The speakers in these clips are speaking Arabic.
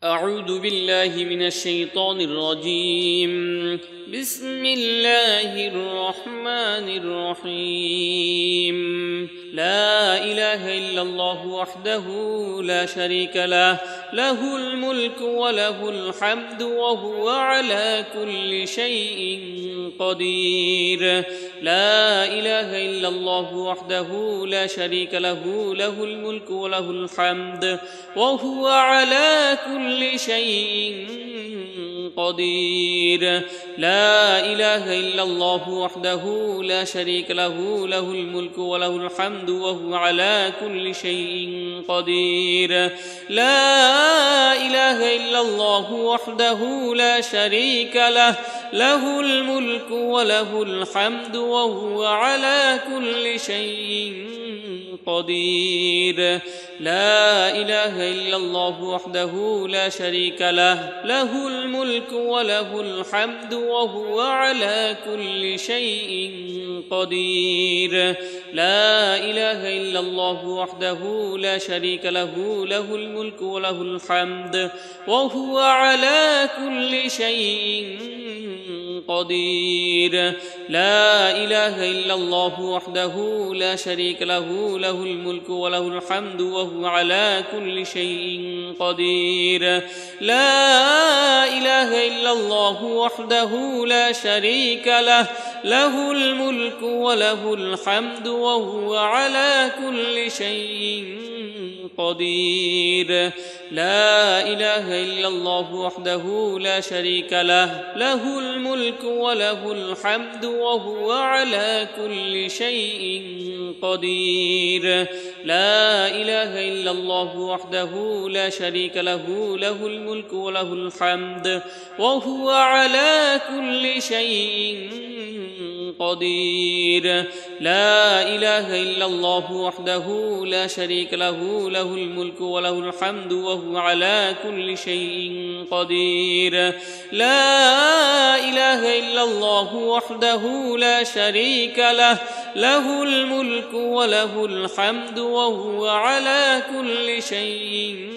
أعوذ بالله من الشيطان الرجيم. بسم الله الرحمن الرحيم. لا إله إلا الله وحده لا شريك له، له الملك وله الحمد وهو على كل شيء قدير. لا إله إلا الله وحده لا شريك له، له الملك وله الحمد وهو على كل شيء قدير. لا إله إلا الله وحده لا شريك له، له الملك وله الحمد وهو على كل شيء قدير. لا إله إلا الله وحده لا شريك له، له الملك وله الحمد وهو على كل شيء قدير. لا إله إلا الله وحده لا شريك له، له الملك وله الحمد وهو على كل شيء قدير. لا إله إلا الله وحده لا شريك له، له الملك وله الحمد وهو على كل شيء قدير. لا إله إلا الله وحده لا شريك له، له الملك وله الحمد وهو على كل شيء قدير. لا إله إلا الله وحده لا شريك له، له الملك وله الحمد وهو على كل شيء قدير. لا إله إلا الله وحده لا شريك له، له الملك وله الحمد وهو على كل شيء قدير. لا إله إلا الله وحده لا شريك له، له الملك وله الحمد وهو على كل شيء قدير. لا إله إلا الله وحده لا شريك له، له الملك وله الحمد وهو على كل شيء قدير. لا إله إلا الله وحده لا شريك له، له الملك وله الحمد وهو على كل شيء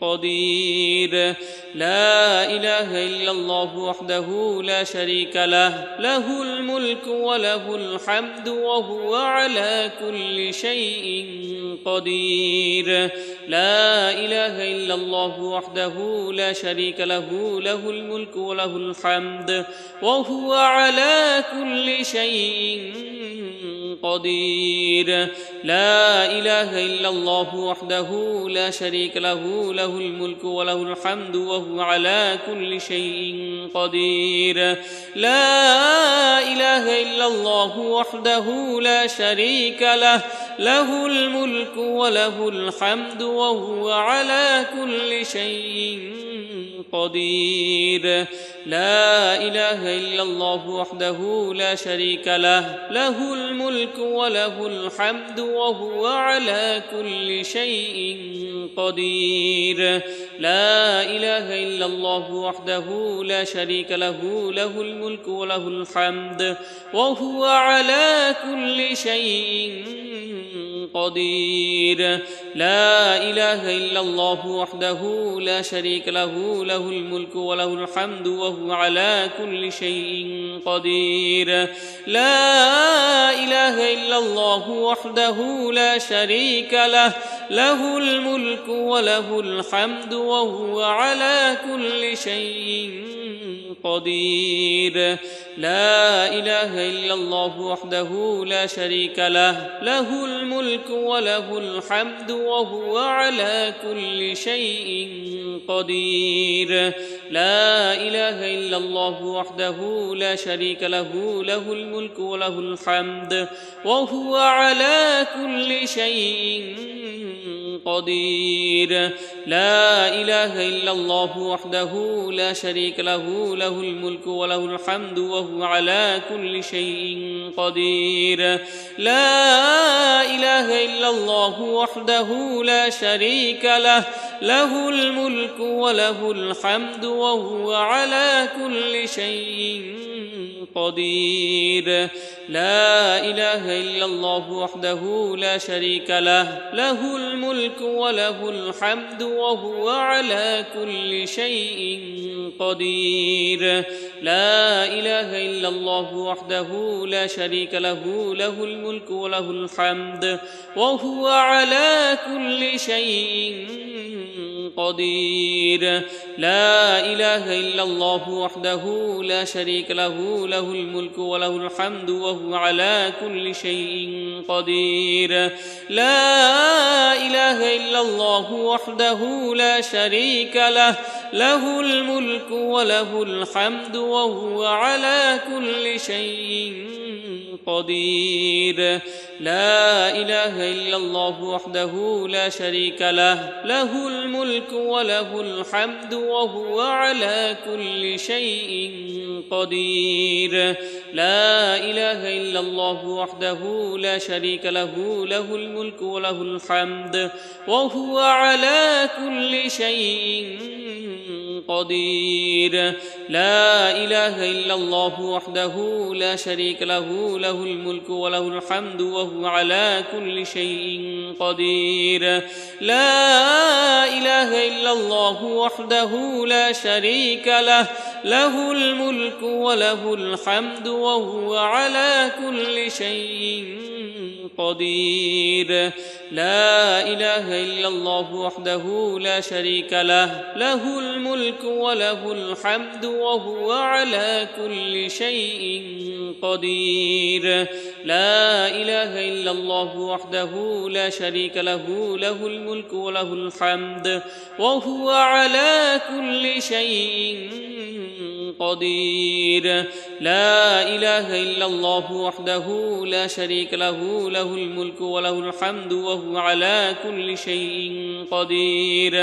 قدير. لا إله إلا الله وحده لا شريك له، له الملك وله الحمد وهو على كل شيء قدير. لا إله إلا الله وحده لا شريك له، له الملك وله الحمد وهو على كل شيء قدير. لا إله إلا الله وحده لا شريك له، له الملك وله الحمد وهو على كل شيء قدير. لا إله إلا الله وحده لا شريك له، له الملك وله الحمد وهو على كل شيء قدير. لا إله إلا الله وحده لا شريك له، له الملك وله الحمد وهو على كل شيء قدير. لا إله إلا الله وحده لا شريك له، له الملك وله الحمد وهو على كل شيء قدير. لا إله إلا الله وحده لا شريك له، له الملك وله الحمد وهو على كل شيء قدير. لا إله إلا الله وحده لا شريك له، له الملك وله الحمد وهو على كل شيء قدير. لا إله إلا الله وحده لا شريك له، له الملك وله الحمد وهو على كل شيء قدير. لا إله إلا الله وحده لا شريك له، له الملك وله الحمد وهو على كل شيء قدير. لا إله إلا الله وحده لا شريك له، له الملك وله الحمد وهو على كل شيء قدير. لا إله إلا الله وحده لا شريك له، له الملك وله الحمد وهو على كل شيء قدير لا إله إلا الله وحده لا شريك له له الملك وله الحمد وهو على كل شيء قدير لا إله إلا الله وحده لا شريك له له الملك وله الحمد وهو على كل شيء قدير لا إله إلا الله وحده لا شريك له له الملك وله الحمد وهو على كل شيء قدير لا إله إلا الله وحده لا شريك له له الملك وله الحمد وهو على كل شيء قدير لا إله إلا الله وحده لا شريك له له الملك وله الحمد وهو على كل شيء قدير لا إله إلا الله وحده لا شريك له له الملك وله الحمد وهو على كل شيء قدير لا إله إلا الله وحده لا شريك له له الملك وله الحمد وهو على كل شيء قدير لا إله إلا الله وحده لا شريك له له الملك وله الحمد وهو على كل شيء قدير لا إله إلا الله وحده لا شريك له له الملك وله الحمد وهو على كل شيء قدير لا إله إلا الله وحده لا شريك له له الملك وله الحمد وهو على كل شيء قدير لا إله إلا الله وحده لا شريك له له الملك وله الحمد وهو على كل شيء قدير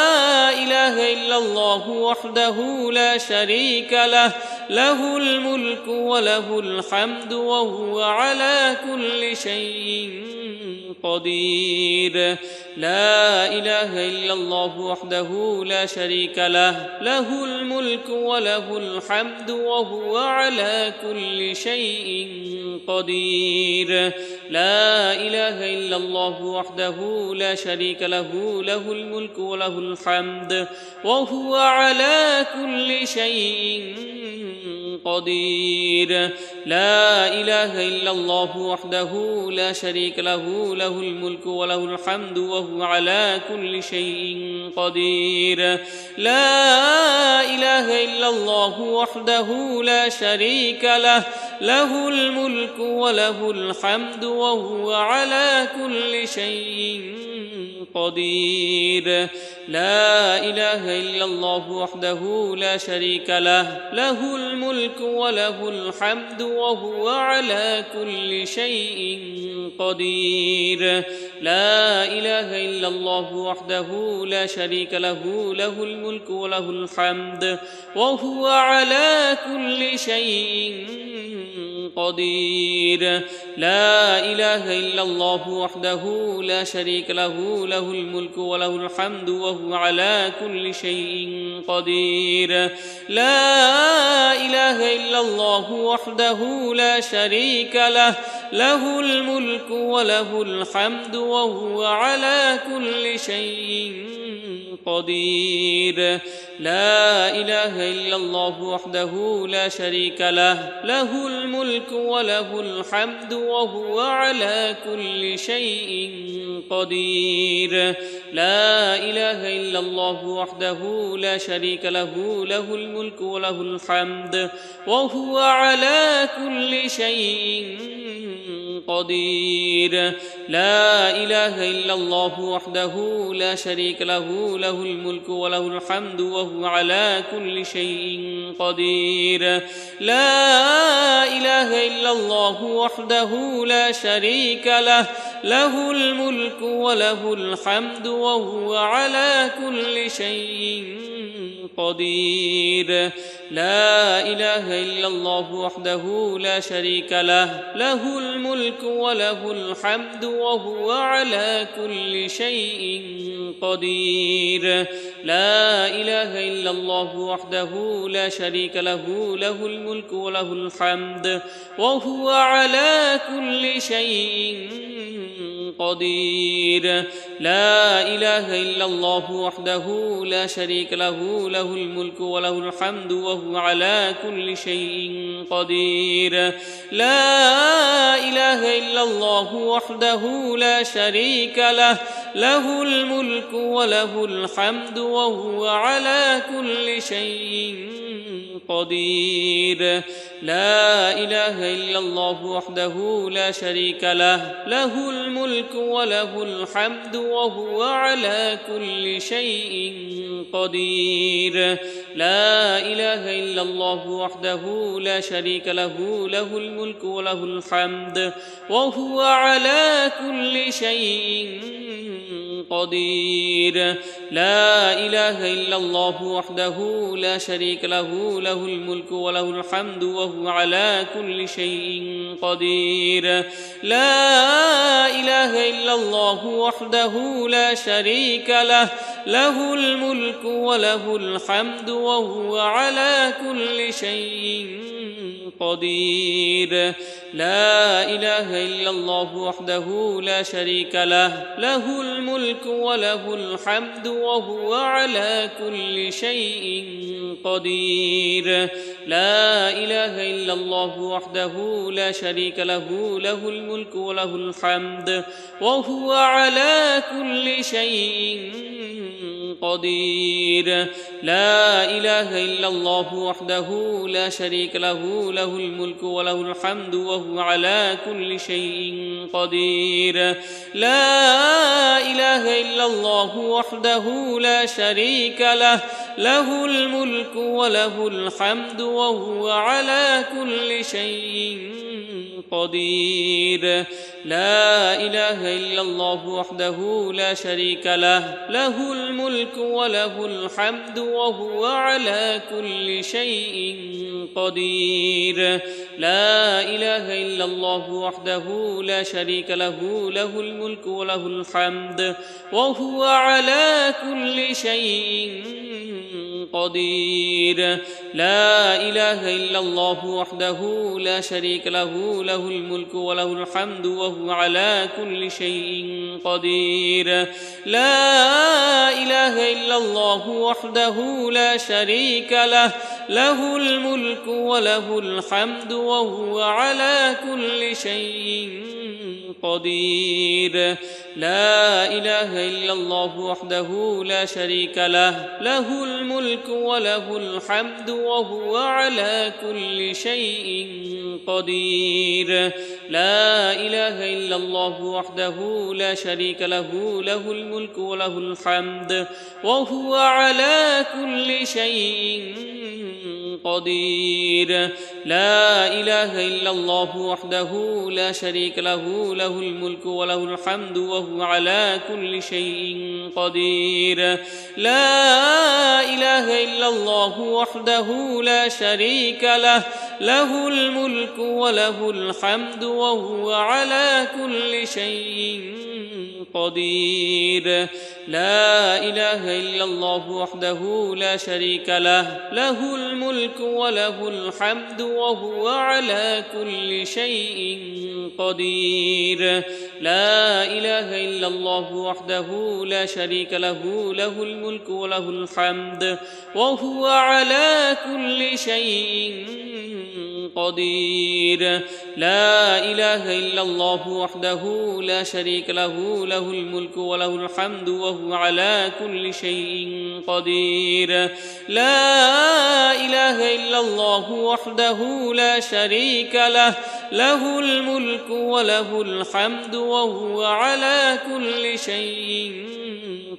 لا إله إلا الله وحده لا شريك له له الملك وله الحمد وهو على كل شيء قدير لا إله إلا الله وحده لا شريك له له الملك وله الحمد وهو على كل شيء قدير لا إله إلا الله وحده لا شريك له له الملك وله الحمد وهو على كل شيء قدير لا إله إلا الله وحده لا شريك له له الملك وله الحمد وهو على كل شيء قدير لا إله إلا الله وحده لا شريك له له الملك وله الحمد وهو على كل شيء قدير لا إله إلا الله وحده لا شريك له له الملك وله الحمد وهو على كل شيء قدير لا إله إلا الله وحده لا شريك له له الملك وله الحمد وهو على كل شيء قدير لا إله إلا الله وحده لا شريك له له الملك وله الحمد وهو على كل شيء قدير لا إله إلا الله وحده لا شريك له له الملك وله الحمد وهو على كل شيء قدير لا إله إلا الله وحده لا شريك له له الملك وله الحمد وهو على كل شيء قدير لا إله إلا الله وحده لا شريك له له الملك وله الحمد وهو على كل شيء قدير لا إله إلا الله وحده لا شريك له له الملك وله الحمد وهو على كل شيء قدير لا إله إلا الله وحده لا شريك له له الملك وله الحمد وهو على كل شيء قدير لا إله إلا الله وحده لا شريك له له الملك وله الحمد وهو على كل شيء قدير لا إله إلا الله وحده لا شريك له له الملك وله الحمد وهو على كل شيء قدير لا إله إلا الله وحده لا شريك له له الملك وله الحمد وهو على كل شيء قدير لا إله إلا الله وحده لا شريك له له الملك وله الحمد وهو على كل شيء قدير لا إله إلا الله وحده لا شريك له له الملك وله الحمد وهو على كل شيء قدير لا إله إلا الله وحده لا شريك له له الملك وله الحمد وهو على كل شيء قدير لا إله إلا الله وحده لا شريك له له الملك وله الحمد وهو على كل شيء قدير لا إله إلا الله وحده لا شريك له له الملك وله الحمد وهو على كل شيء قدير لا إله إلا الله وحده لا شريك له له الملك وله الحمد وهو على كل شيء قدير لا إله إلا الله وحده لا شريك له له الملك وله الحمد وهو على كل شيء قدير لا إله إلا الله وحده لا شريك له له الملك وله الحمد وهو على كل شيء قدير لا إله إلا الله وحده لا شريك له له الملك وله الحمد وهو على كل شيء قدير لا إله إلا الله وحده لا شريك له له الملك وله الحمد وهو على كل شيء قدير لا إله إلا الله وحده لا شريك له له الملك وله الحمد وهو على كل شيء قدير لا إله إلا الله وحده لا شريك له له الملك وله الحمد وهو على كل شيء قدير لا إله إلا الله وحده لا شريك له له الملك وله الحمد وهو على كل شيء قدير لا إله إلا الله وحده لا شريك له له الملك وله الحمد وهو على كل شيء قدير لا إله إلا الله وحده لا شريك له له الملك وله الحمد وهو على كل شيء قدير لا إله إلا الله وحده لا شريك له له الملك وله الحمد وهو على كل شيء قدير لا إله إلا الله وحده لا شريك له له الملك وله الحمد وهو على كل شيء قدير لا إله إلا الله وحده لا شريك له له الملك وله الحمد وهو على كل شيء قدير لا إله إلا الله وحده لا شريك له له الملك وله الحمد وهو على كل شيء قدير لا إله إلا الله وحده لا شريك له له الملك وله الحمد وهو على كل شيء قدير لا إله إلا الله وحده لا شريك له له الملك وله الحمد وهو على كل شيء قدير لا إله إلا الله وحده لا شريك له له الملك وله الحمد وهو على كل شيء قدير لا إله إلا الله وحده لا شريك له له الملك وله الحمد وهو على كل شيء قدير لا إله إلا الله وحده لا شريك له له الملك وله الحمد وهو على كل شيء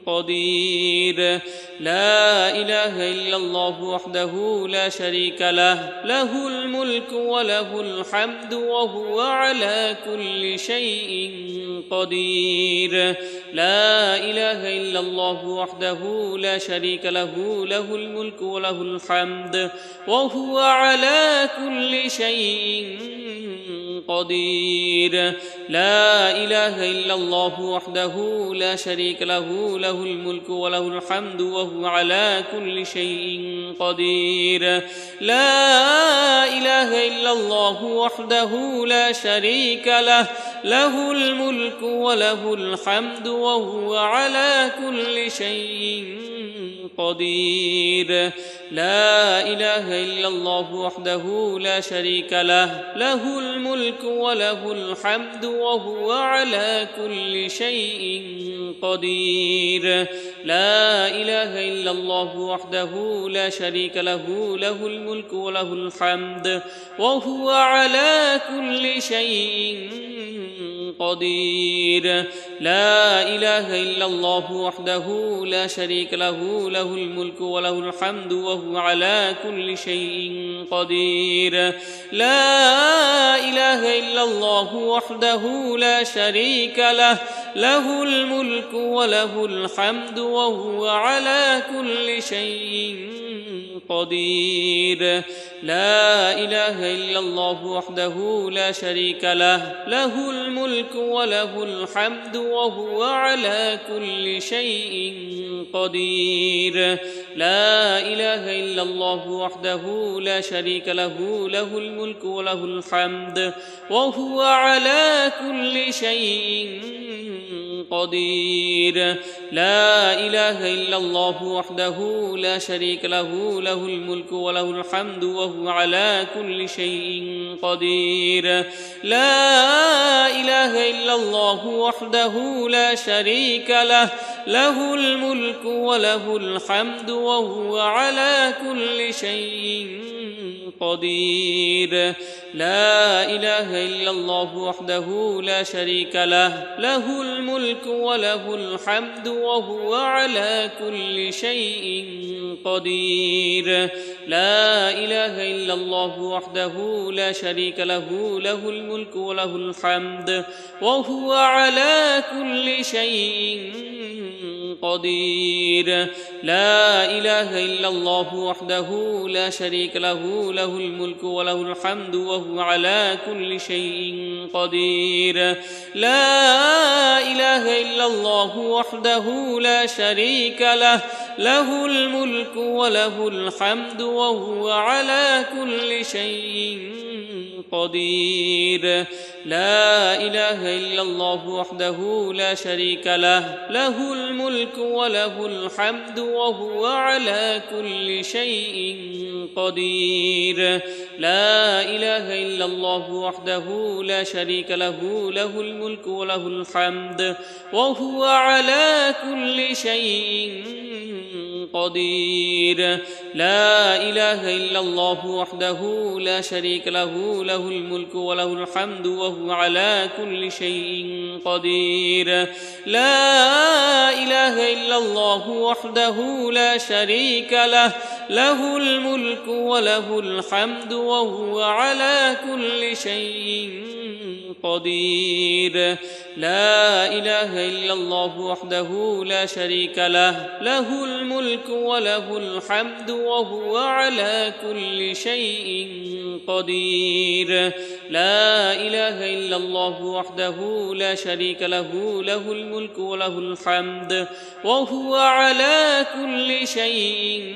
قدير لا إله إلا الله وحده لا شريك له له الملك وله الحمد وهو على كل شيء قدير لا إله إلا الله وحده لا شريك له له الملك وله الحمد وهو على كل شيء قدير لا إله إلا الله وحده لا شريك له له الملك وله الحمد وهو على كل شيء قدير لا إله إلا الله وحده لا شريك له له الملك وله الحمد وهو على كل شيء قدير لا إله إلا الله وحده لا شريك له له الملك وله الحمد وهو على كل شيء قدير لا إله إلا الله وحده لا شريك له له الملك وله الحمد وهو على كل شيء قدير لا إله إلا الله وحده لا شريك له له الملك وله الحمد وهو على كل شيء قدير لا إله إلا الله وحده لا شريك له له الملك وله الحمد وهو على كل شيء قدير لا إله إلا الله وحده لا شريك له له الملك وله الحمد وهو على كل شيء قدير لا إله إلا الله وحده لا شريك له له الملك وله الحمد وهو على كل شيء قدير لا إله إلا الله وحده لا شريك له له الملك وله الحمد وهو على كل شيء قدير لا إله إلا الله وحده لا شريك له له الملك وله الحمد وهو على كل شيء قدير لا إله إلا الله وحده لا شريك له له الملك وله الحمد وهو على كل شيء قدير لا إله إلا الله وحده لا شريك له له الملك وله الحمد وهو على كل شيء قدير لا إله إلا الله وحده لا شريك له له الملك وله الحمد وهو على كل شيء قدير لا إله إلا الله وحده لا شريك له له الملك وله الحمد وهو على كل شيء قدير لا إله إلا الله وحده لا شريك له له الملك وله الحمد وهو على كل شيء قدير لا إله إلا الله وحده لا شريك له له الملك وله الحمد وهو على كل شيء قدير لا إله إلا الله وحده لا شريك له له الملك وله الحمد وهو على كل شيء قدير لا إله إلا الله وحده لا شريك له له الملك وله الحمد وهو على كل شيء قدير لا إله إلا الله وحده لا شريك له له الملك وله الحمد وهو على كل شيء قدير لا إله إلا الله وحده لا شريك له له الملك وله الحمد وهو على كل شيء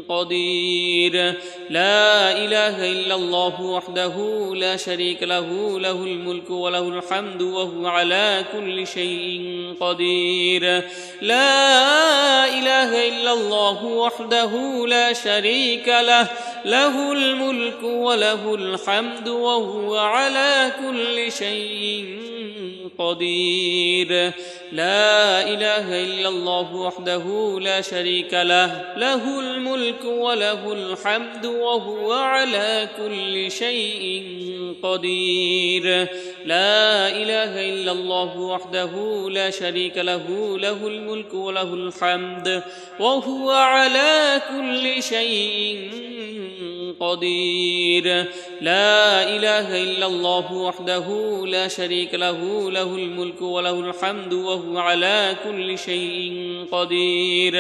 قدير لا إله إلا الله وحده لا شريك له له الملك وله الحمد وهو على كل شيء قدير لا إله إلا الله وحده لا شريك له له الملك وله الحمد وهو على كل شيء قدير لا إله إلا الله وحده لا شريك له له الملك وله الحمد وهو على كل شيء قدير لا إله إلا الله وحده لا شريك له له الملك وله الحمد وهو على كل شيء قدير لا إله إلا الله وحده لا شريك له له الملك وله الحمد وهو على كل شيء قدير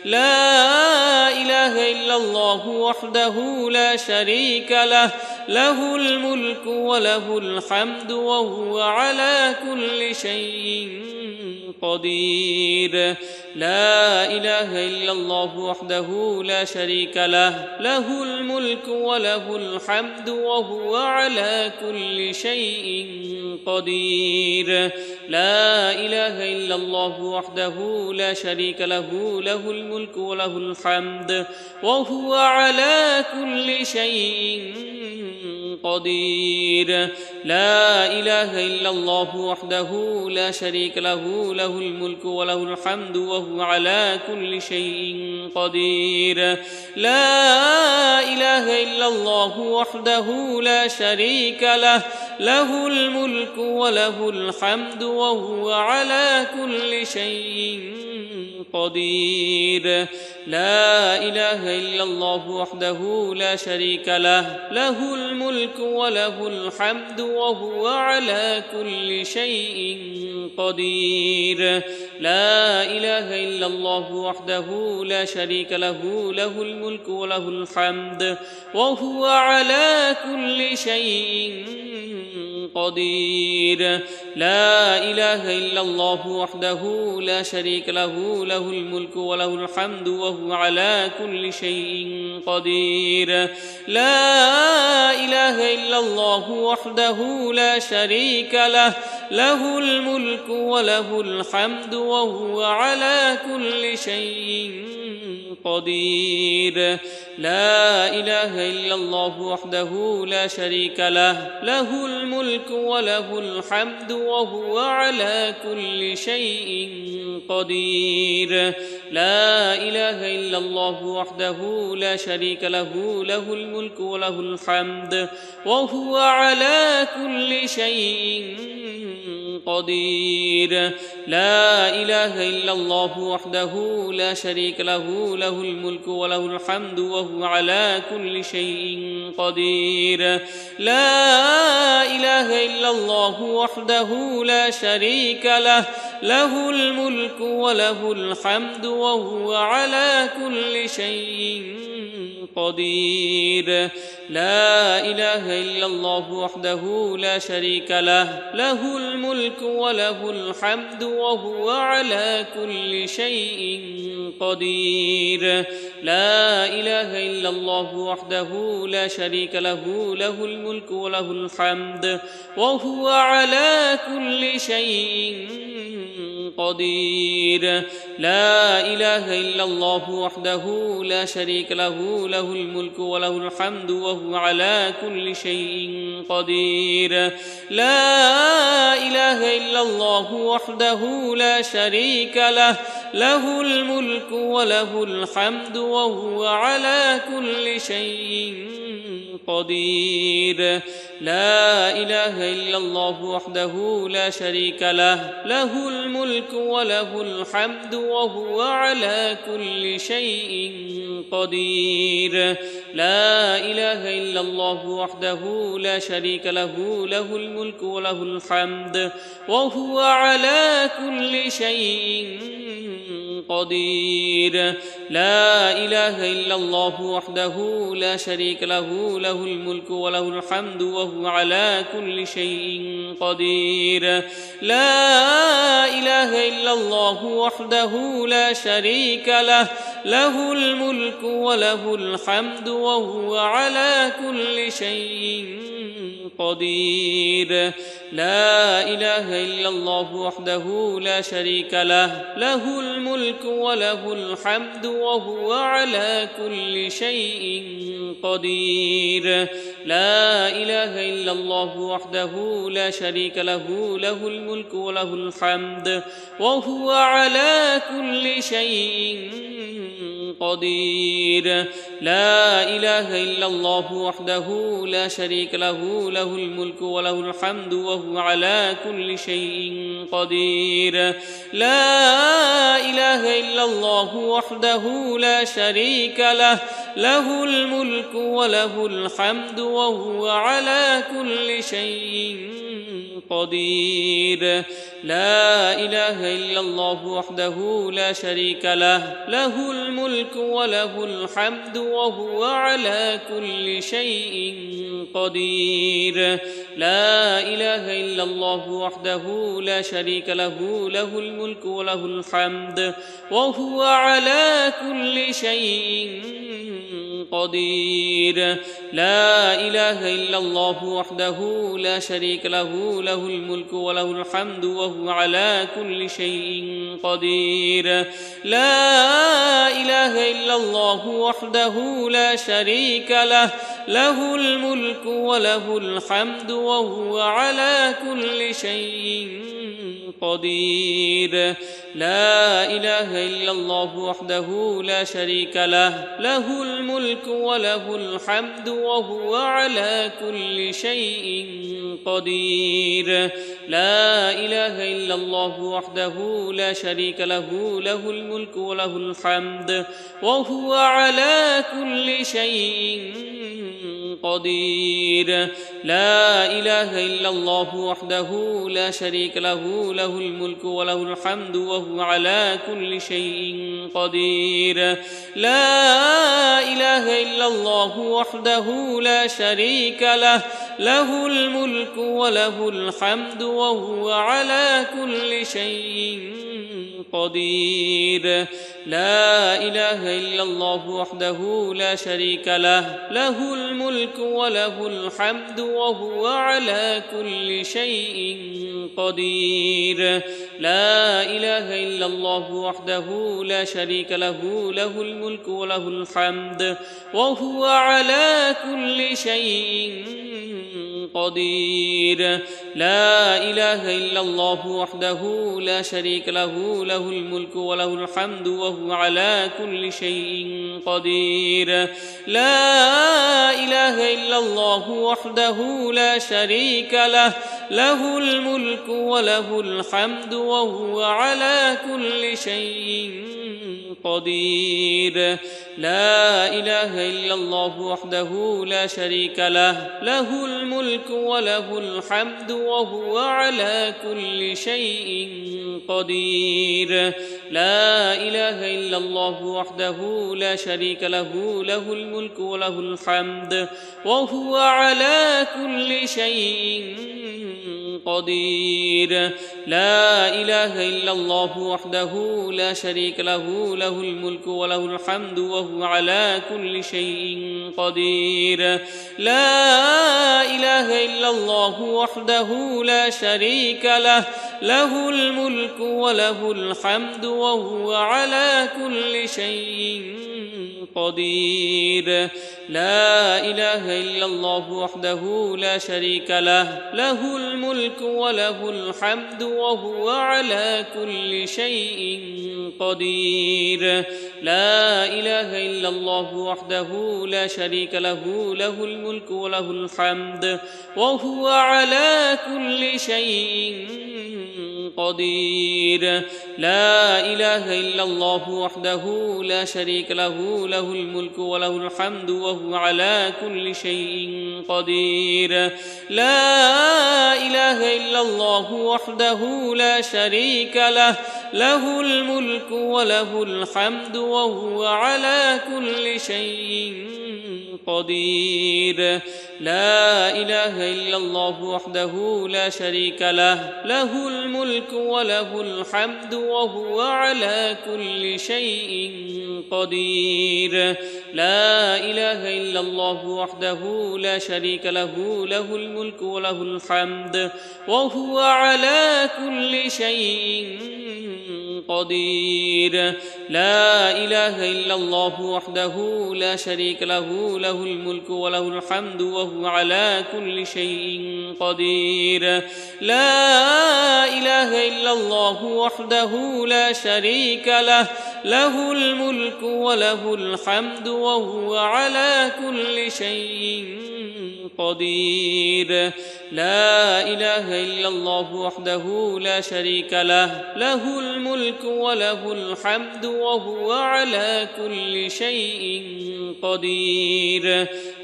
لا إله إلا الله وحده لا شريك له له الملك وله الحمد وهو على كل شيء قدير لا إله إلا الله وحده لا شريك له له الملك وله الحمد وهو على كل شيء قدير لا إله إلا الله وحده لا شريك له له الملك وله الحمد وهو على كل شيء قدير لا إله إلا الله وحده لا شريك له له الملك وله الحمد وهو على كل شيء قدير لا إله إلا الله وحده لا شريك له له الملك وله الحمد وهو على كل شيء قدير لا إله إلا الله وحده لا شريك له له الملك وله الحمد وهو على كل شيء قدير لا إله إلا الله وحده لا شريك له له الملك وله الحمد وهو على كل شيء قدير لا إله إلا الله وحده لا شريك له له الملك وله الحمد وهو على كل شيء قدير لا إله إلا الله وحده لا شريك له له الملك وله الحمد وهو على كل شيء قدير لا إله إلا الله وحده لا شريك له له الملك وله الحمد وهو على كل شيء قدير لا إله إلا الله وحده لا شريك له له الملك وله الحمد وهو على كل شيء قدير لا إله إلا الله وحده لا شريك له له الملك وله الحمد وهو على كل شيء قدير لا إله إلا الله وحده لا شريك له له الملك وله الحمد وهو على كل شيء قدير لا إله إلا الله وحده لا شريك له له الملك وله الحمد وهو على كل شيء قدير لا إله إلا الله وحده لا شريك له له الملك وله الحمد وهو على كل شيء قدير لا إله إلا الله وحده لا شريك له له الملك وله الحمد وهو على كل شيء قدير لا إله إلا الله وحده لا شريك له له الملك وله الحمد وهو على كل شيء قدير لا إله إلا الله وحده لا شريك له له الملك وله الحمد وهو على كل شيء قدير لا إله إلا الله وحده لا شريك له له الملك وله الحمد وهو على كل شيء قدير لا إله إلا الله وحده لا شريك له له الملك وله الحمد وهو على كل شيء قدير لا إله إلا الله وحده لا شريك له له الملك وله الحمد وهو على كل شيء قدير لا إله إلا الله وحده لا شريك له له الملك وله الحمد وهو على كل شيء قدير لا إله إلا الله وحده لا شريك له له الملك وله الحمد وهو على كل شيء قدير لا إله إلا الله وحده لا شريك له له الملك وله الحمد وهو على كل شيء قدير لا إله إلا الله وحده لا شريك له له الملك وله الحمد وهو على كل شيء قدير لا إله إلا الله وحده لا شريك له له الملك وله الحمد وهو على كل شيء قدير لا إله إلا الله وحده لا شريك له له الملك وله الحمد وهو على كل شيء قدير لا إله إلا الله وحده لا شريك له له الملك وله الحمد وهو على كل شيء قدير لا إله إلا الله وحده لا شريك له له الملك وله الحمد وهو على كل شيء قدير لا إله إلا الله وحده لا شريك له له الملك وله الحمد وهو على كل شيء قدير لا إله إلا الله وحده لا شريك له له الملك وله الحمد وهو على كل شيء قدير لا إله إلا الله وحده لا شريك له له الملك وله الحمد وهو على كل شيء قدير لا إله إلا الله وحده لا شريك له له الملك وله الحمد وهو على كل شيء قدير لا إله إلا الله وحده لا شريك له له الملك وله الحمد وهو على كل شيء قدير لا إله إلا الله وحده لا شريك له له الملك وله الحمد وهو على كل شيء قدير لا إله إلا الله وحده لا شريك له له الملك وله الحمد وهو على كل شيء قدير لا إله إلا الله وحده لا شريك له له الملك وله الحمد وهو على كل شيء قدير لا إله إلا الله وحده لا شريك له له الملك وله الحمد وهو على كل شيء قدير لا إله إلا الله وحده لا شريك له له الملك وله الحمد وهو على كل شيء قدير لا إله إلا الله وحده لا شريك له له الملك وله الحمد وهو على كل شيء قدير لا إله إلا الله وحده لا شريك له له الملك وله الحمد وهو على كل شيء قدير لا إله إلا الله وحده لا شريك له له الملك وله الحمد وهو على كل شيء قدير لا إله إلا الله وحده لا شريك له له الملك وله الحمد وهو على كل شيء قدير لا إله إلا الله وحده لا شريك له له الملك وله الحمد وهو على كل شيء قدير لا إله إلا الله وحده لا شريك له له الملك وله الحمد وهو على كل شيء قدير لا إله إلا الله وحده لا شريك له له الملك وله الحمد وهو على كل شيء قدير لا إله إلا الله وحده لا شريك له له الملك وله الحمد وهو على كل شيء قدير لا إله إلا الله وحده لا شريك له له الملك وله الحمد وهو على كل شيء قدير لا إله إلا الله وحده لا شريك له له الملك وله الحمد وهو على كل شيء قدير لا إله إلا الله وحده لا شريك له له الملك وله الحمد وهو على كل شيء قدير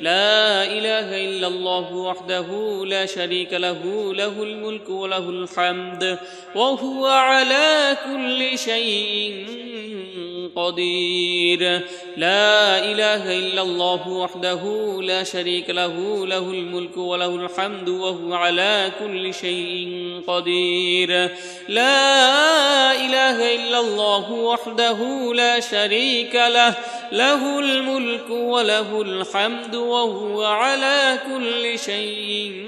لا إله إلا الله وحده لا شريك له له الملك وله الحمد وهو على كل شيء قدير لا إله إلا الله وحده لا شريك له له الملك وله الحمد وهو على كل شيء قدير لا إله إلا الله وحده لا شريك له له الملك وله الحمد وهو على كل شيء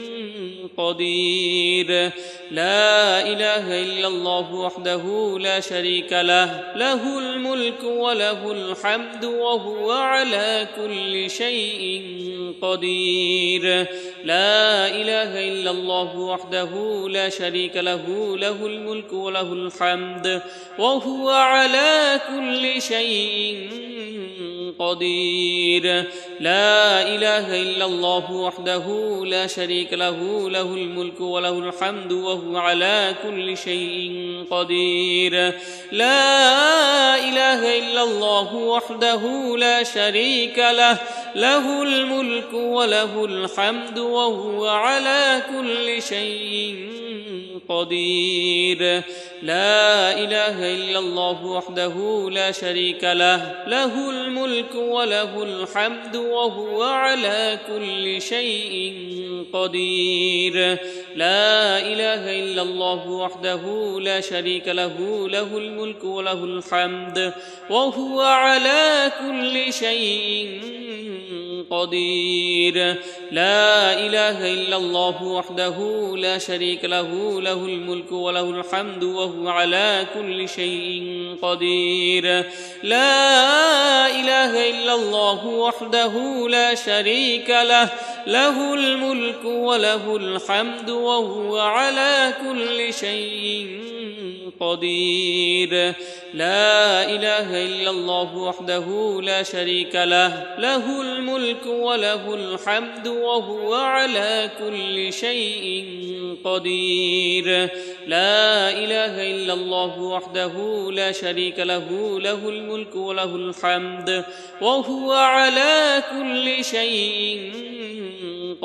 قدير لا إله إلا الله وحده لا شريك له له الملك وله الحمد وهو على كل شيء قدير لا إله إلا الله وحده لا شريك له له الملك وله الحمد وهو على كل شيء قدير لا إله إلا الله وحده لا شريك له له الملك وله الحمد وهو على كل شيء قدير لا إله إلا الله وحده لا شريك له له الملك وله الحمد وهو على كل شيء قدير لا إله إلا الله وحده لا شريك له له الملك وله الحمد وهو على كل شيء قدير لا إله إلا الله وحده لا شريك له له الملك وله الحمد وهو على كل شيء قدير لا إله إلا الله وحده لا شريك له له الملك وله الحمد وهو على كل شيء قدير لا إله إلا الله وحده لا شريك له له الملك وله الحمد وهو على كل شيء قدير لا إله إلا الله وحده لا شريك له له الملك وله الحمد وهو على كل شيء قدير لا إله إلا الله وحده لا شريك له له الملك وله الحمد وهو على كل شيء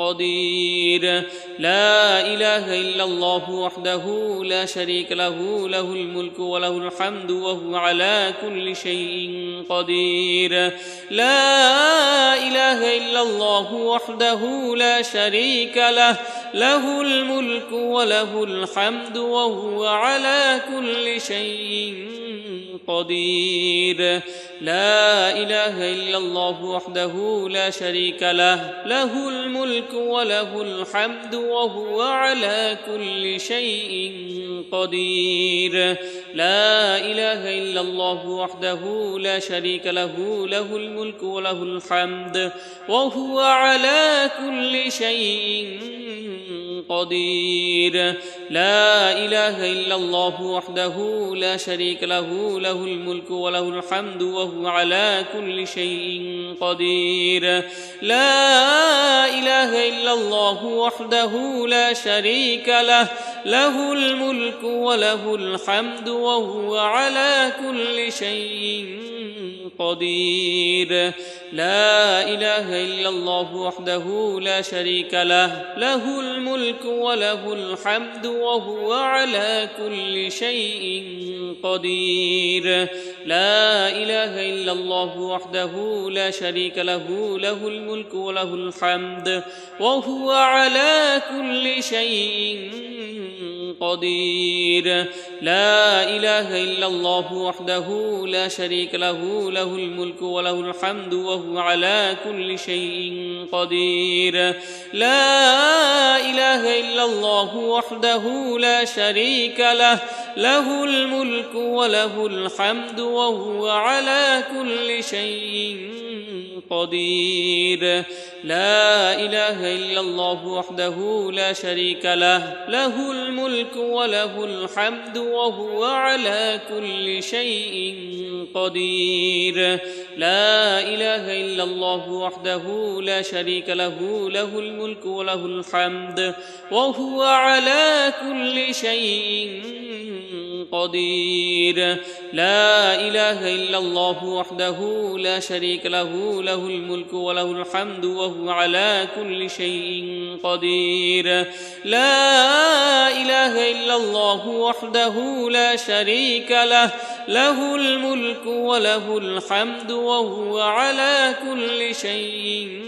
قدير لا إله إلا الله وحده لا شريك له له الملك وله الحمد وهو على كل شيء قدير لا إله إلا الله وحده لا شريك له له الملك وله الحمد وهو على كل شيء قدير لا إله إلا الله وحده لا شريك له له الملك وله الحمد وهو على كل شيء قدير لا إله إلا الله وحده لا شريك له له الملك وله الحمد وهو على كل شيء قدير لا إله إلا الله وحده لا شريك له له الملك وله الحمد وهو على كل شيء قدير لا إله إلا الله وحده لا شريك له له الملك وله الحمد وهو على كل شيء قدير لا إله إلا الله وحده لا شريك له له الملك وله الحمد وهو على كل شيء قدير لا إله إلا الله وحده لا شريك له له الملك وله الحمد وهو على كل شيء قدير لا إله إلا الله وحده لا شريك له له الملك وله الحمد وهو على كل شيء قدير لا إله إلا الله وحده لا شريك له له الملك وله الحمد وهو على كل شيء قدير. لا إله إلا الله وحده لا شريك له، له الملك وله الحمد وهو على كل شيء قدير. لا إله إلا الله وحده لا شريك له، له الملك وله الحمد وهو على كل شيء قدير. لا إله إلا الله وحده لا شريك له، له الملك وله الحمد وهو على كل شيء قدير. لا إله إلا الله وحده لا شريك له، له الملك وله الحمد وهو على كل شيء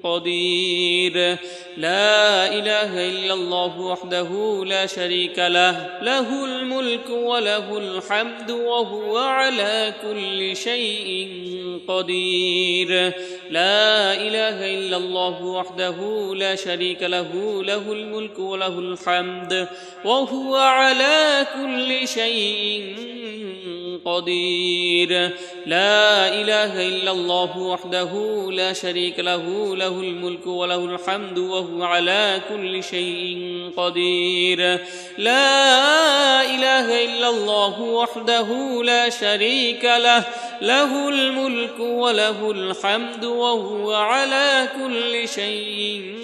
قدير. لا إله إلا الله وحده لا شريك له، له الملك وله الحمد وهو على كل شيء قدير. لا إله إلا الله وحده لا شريك له، له الملك وله الحمد وهو على كل شيء قدير. لا إله إلا الله وحده لا شريك له، له الملك وله الحمد وهو على كل شيء قدير. لا إله إلا الله وحده لا شريك له، له الملك وله الحمد وهو على كل شيء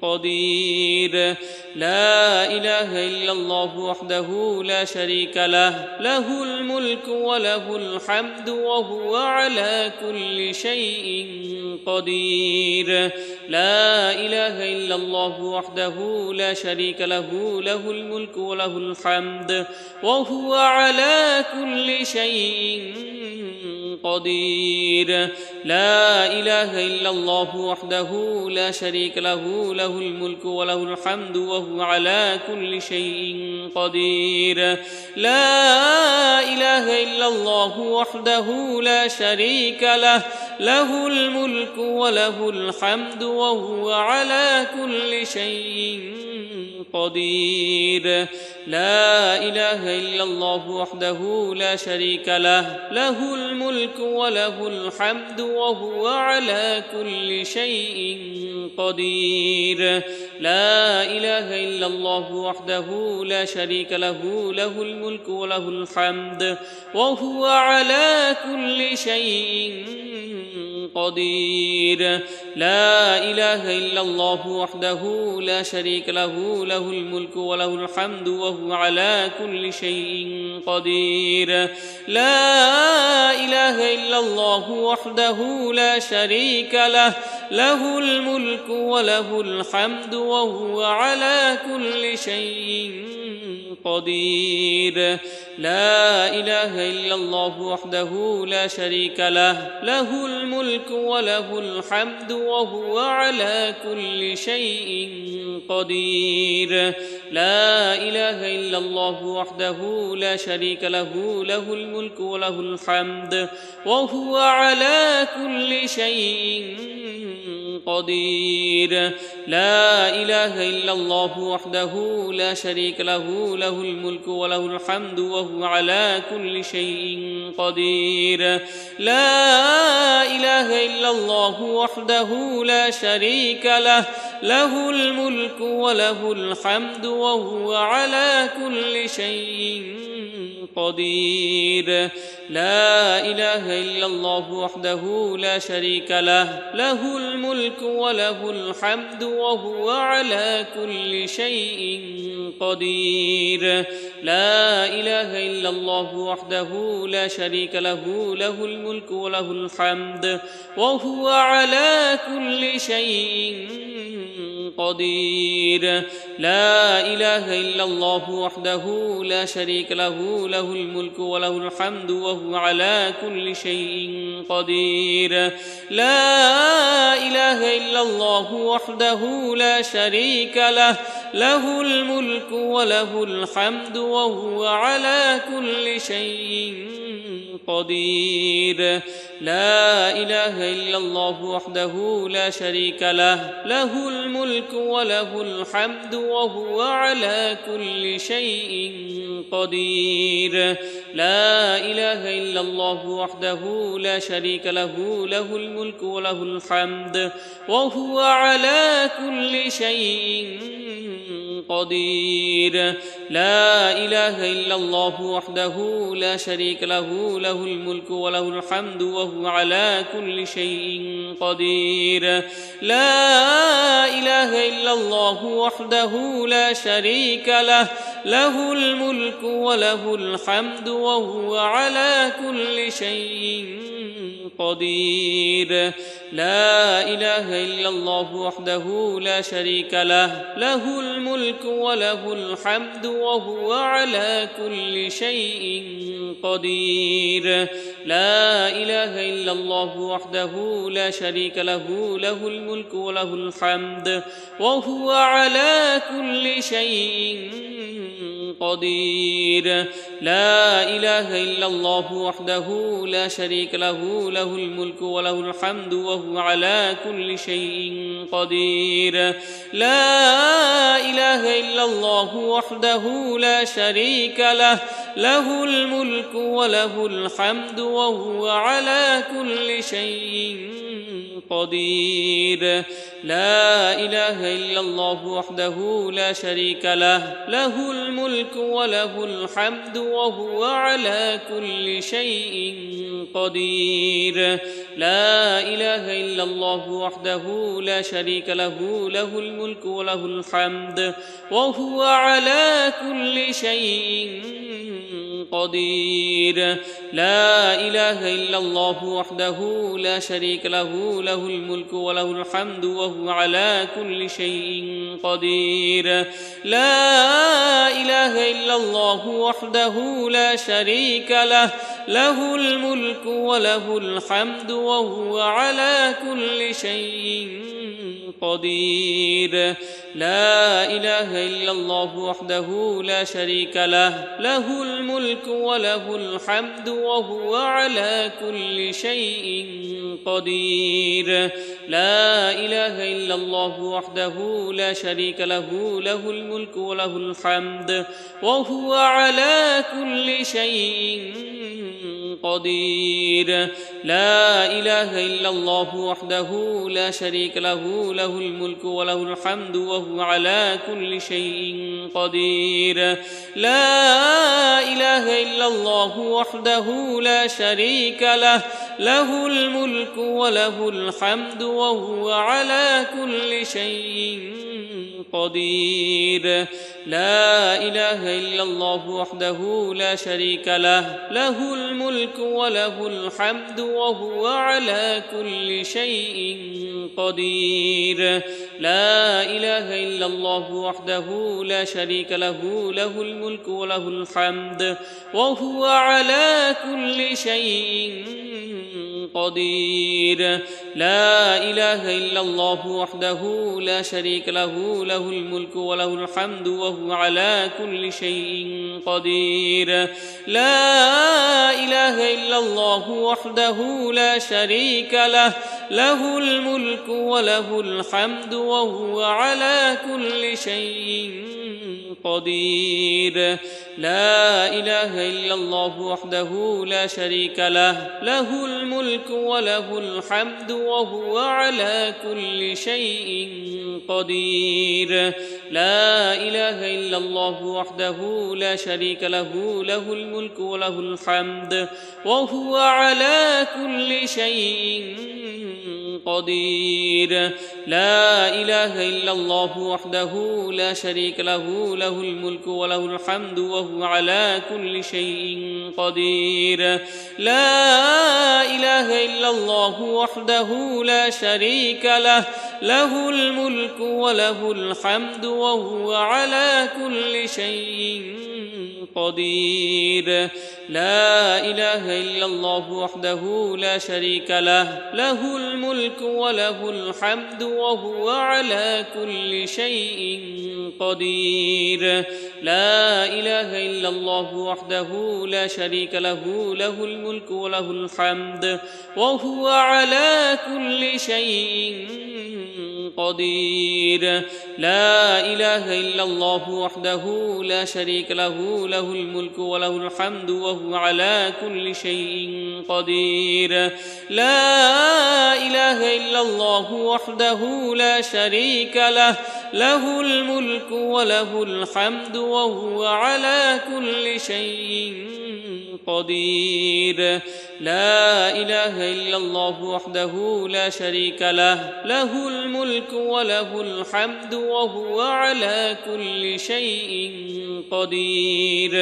قدير. لا إله إلا الله وحده لا شريك له، له الملك وله الحمد وهو على كل شيء قدير. لا إله إلا الله وحده لا شريك له، له الملك وله الحمد وهو على كل شيء قدير. لا إله إلا الله وحده لا شريك له، له الملك وله الحمد وهو على كل شيء قدير. لا إله إلا الله وحده لا شريك له، له الملك وله الحمد وهو على كل شيء قدير. لا إله إلا الله وحده لا شريك له، له الملك وله الحمد وهو على كل شيء قدير. لا إله إلا الله وحده لا شريك له، له الملك وله الحمد وهو على كل شيء قدير. لا إله إلا الله وحده لا شريك له، له الملك وله الحمد وهو على كل شيء قدير. لا إله إلا الله وحده لا شريك له، له الملك وله الحمد وهو على كل شيء قدير. لا إله إلا الله وحده لا شريك له، له الملك وله الحمد وهو على كل شيء قدير. لا إله إلا الله وحده لا شريك له، له الملك وله الحمد وهو على كل شيء قدير. لا إله إلا الله وحده لا شريك له، له الملك وله الحمد وهو على كل شيء قدير. لا إله إلا الله وحده لا شريك له، له الملك وله الحمد وهو على كل شيء قدير. لا إله إلا الله وحده لا شريك له، له الملك وله الحمد وهو على كل شيء قدير. لا إله إلا الله وحده لا شريك له، له الملك وله الحمد وهو على كل شيء قدير. لا إله إلا الله وحده لا شريك له، له الملك وله الحمد وهو على كل شيء قدير. لا إله إلا الله وحده لا شريك له، له الملك وله الحمد وهو على كل شيء قدير لا إله إلا الله وحده لا شريك له له الملك وله الحمد وهو على كل شيء قدير لا إله إلا الله وحده لا شريك له له الملك وله الحمد وهو على كل شيء قدير لا إله إلا الله وحده لا شريك له له الملك وله الحمد وهو على كل شيء قدير لا إله إلا الله وحده لا شريك له له الملك وله الحمد وهو على كل شيء قدير لا إله إلا الله وحده لا شريك له له الملك وله الحمد وهو على كل شيء قدير لا إله إلا الله وحده لا شريك له له الملك وله الحمد وهو على كل شيء قدير لا إله إلا الله وحده لا شريك له له الملك وله الحمد وهو على كل شيء قدير لا إله إلا الله وحده لا شريك له له الملك وله الحمد وهو على كل شيء قدير لا إله إلا الله وحده لا شريك له له الملك وله الحمد وهو على كل شيء قدير لا إله إلا الله وحده لا شريك له له الملك وله الحمد وهو على كل شيء قدير لا إله إلا الله وحده لا شريك له له الملك وله الحمد وهو على كل شيء قدير لا إله إلا الله وحده لا شريك له له الملك وله الحمد وهو على كل شيء قدير لا إله إلا الله وحده لا شريك له له الملك وله الحمد وهو على كل شيء قدير لا إله إلا الله وحده لا شريك له له الملك وله الحمد وهو على كل شيء قدير لا إله إلا الله وحده لا شريك له له الملك وله الحمد وهو على كل شيء قدير لا إله إلا الله وحده لا شريك له له الملك وله الحمد وهو على كل شيء قدير لا إله إلا الله وحده لا شريك له له الملك وله الحمد وهو على كل شيء قدير لا إله إلا الله وحده لا شريك له له الملك وله الحمد وهو على كل شيء قدير لا إله إلا الله وحده لا شريك له له الملك وله الحمد وهو على كل شيء قدير لا إله إلا الله وحده لا شريك له له الملك وله الحمد وهو على كل شيء قدير لا إله إلا الله وحده لا شريك له له الملك وله الحمد وهو على كل شيء قدير لا إله إلا الله وحده لا شريك له له الملك وله الحمد وهو على كل شيء قدير لا إله إلا الله وحده لا شريك له له الملك وله الحمد وهو على كل شيء قدير لا إله إلا الله وحده لا شريك له له الملك وله الحمد وهو على كل شيء قدير لا إله إلا الله وحده لا شريك له له الملك وله الحمد وهو على كل شيء قدير لا إله إلا الله وحده لا شريك له له الملك وله الحمد وهو على كل شيء قدير لا إله إلا الله وحده لا شريك له له الملك وله الحمد وهو على كل شيء قدير لا إله إلا الله وحده لا شريك له له الملك وله الحمد وهو على كل شيء قدير لا إله إلا الله وحده لا شريك له له الملك وله الحمد وهو على كل شيء قدير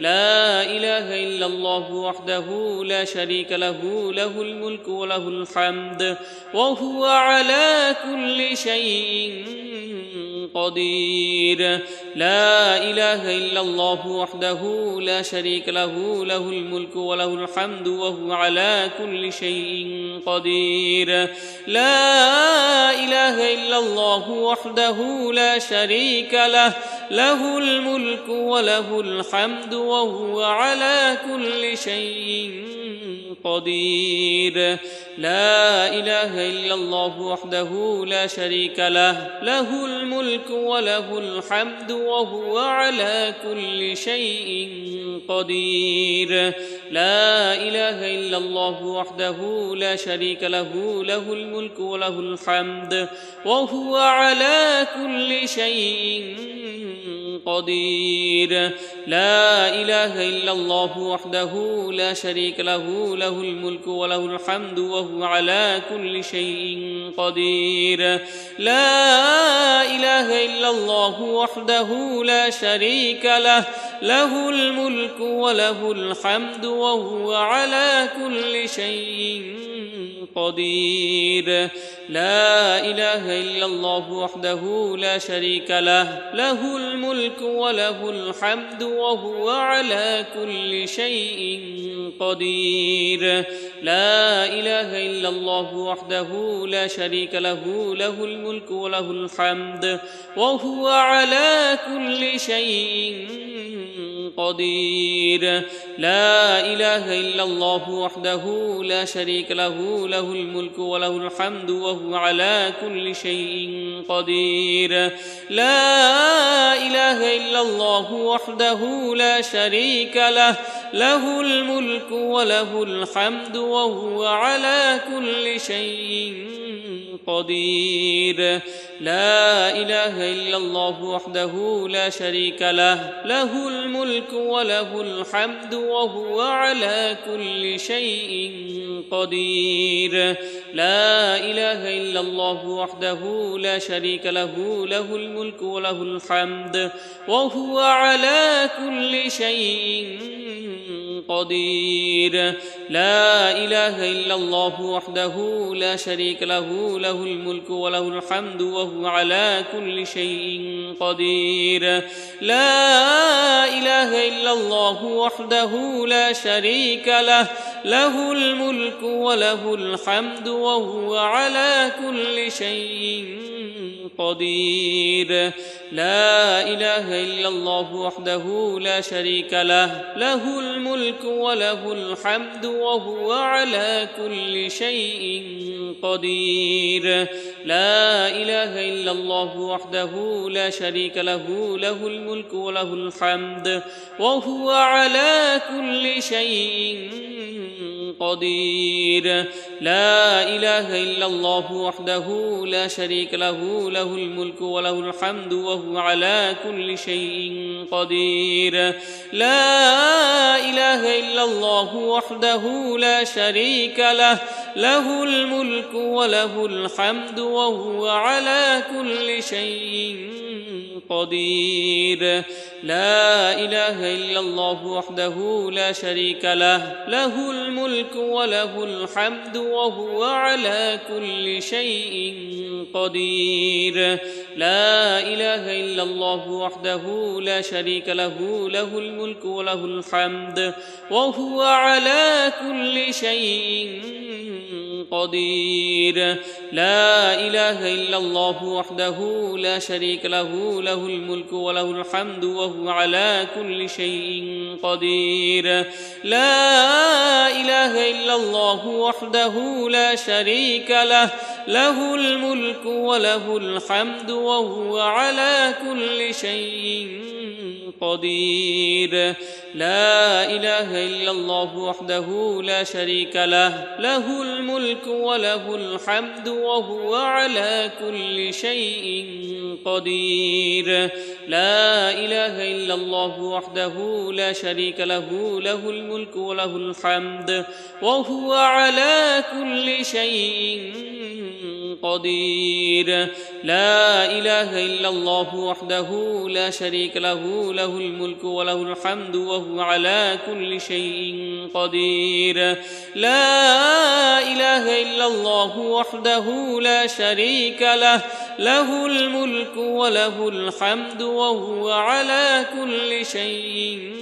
لا إله إلا الله وحده لا شريك له له الملك وله الحمد وهو على كل شيء قدير لا إله إلا الله وحده لا شريك له له الملك وله الحمد وهو على كل شيء قدير لا إله إلا الله وحده لا شريك له له الملك وله الحمد وهو على كل شيء قدير لا إله إلا الله وحده لا شريك له له الملك وله الحمد وهو على كل شيء قدير لا إله إلا الله وحده لا شريك له له الملك وله الحمد وهو على كل شيء قدير لا إله إلا الله وحده لا شريك له له الملك وله الحمد وهو على كل شيء قدير لا إله إلا الله وحده لا شريك له له الملك وله الحمد وهو على كل شيء قدير لا إله إلا الله وحده لا شريك له له الملك وله الحمد وهو على كل شيء قدير لا إله إلا الله وحده لا شريك له له الملك وله الحمد وهو على كل شيء قدير لا إله إلا الله وحده لا شريك له له الملك وله الحمد وهو على كل شيء قدير لا إله إلا الله وحده لا شريك له له الملك وله الحمد وهو على كل شيء قدير لا إله إلا الله وحده لا شريك له له الملك وله الحمد وهو على كل شيء قدير لا إله إلا الله وحده لا شريك له له الملك وله الحمد وهو على كل شيء قدير لا إله إلا الله وحده لا شريك له له الملك وله الحمد وهو على كل شيء قدير لا إله إلا الله وحده لا شريك له له الملك وله الحمد وهو على كل شيء قدير لا إله إلا الله وحده لا شريك له له الملك وله الحمد وهو على كل شيء قدير لا إله إلا الله وحده لا شريك له له الملك وله الحمد وهو على كل شيء قدير لا إله إلا الله وحده لا شريك له له الملك وله الحمد وهو على كل شيء قدير لا إله إلا الله وحده لا شريك له له الملك وله الحمد وهو على كل شيء قدير لا إله إلا الله وحده لا شريك له له الملك وله الحمد وهو على كل شيء قدير لا إله إلا الله وحده لا شريك له له الملك وله الحمد وهو على كل شيء قدير لا إله إلا الله وحده لا شريك له له الملك وله الحمد وهو على كل شيء قدير لا إله إلا الله وحده لا شريك له له الملك وله الحمد وهو على كل شيء قدير لا إله إلا الله وحده لا شريك له له الملك وله الحمد وهو على كل شيء قدير لا إله إلا الله وحده لا شريك له له الملك وله الحمد وهو على كل شيء قدير لا إله إلا الله وحده لا شريك له له الملك وله الحمد وهو على كل شيء قدير لا إله إلا الله وحده لا شريك له له الملك وله الحمد وهو على كل شيء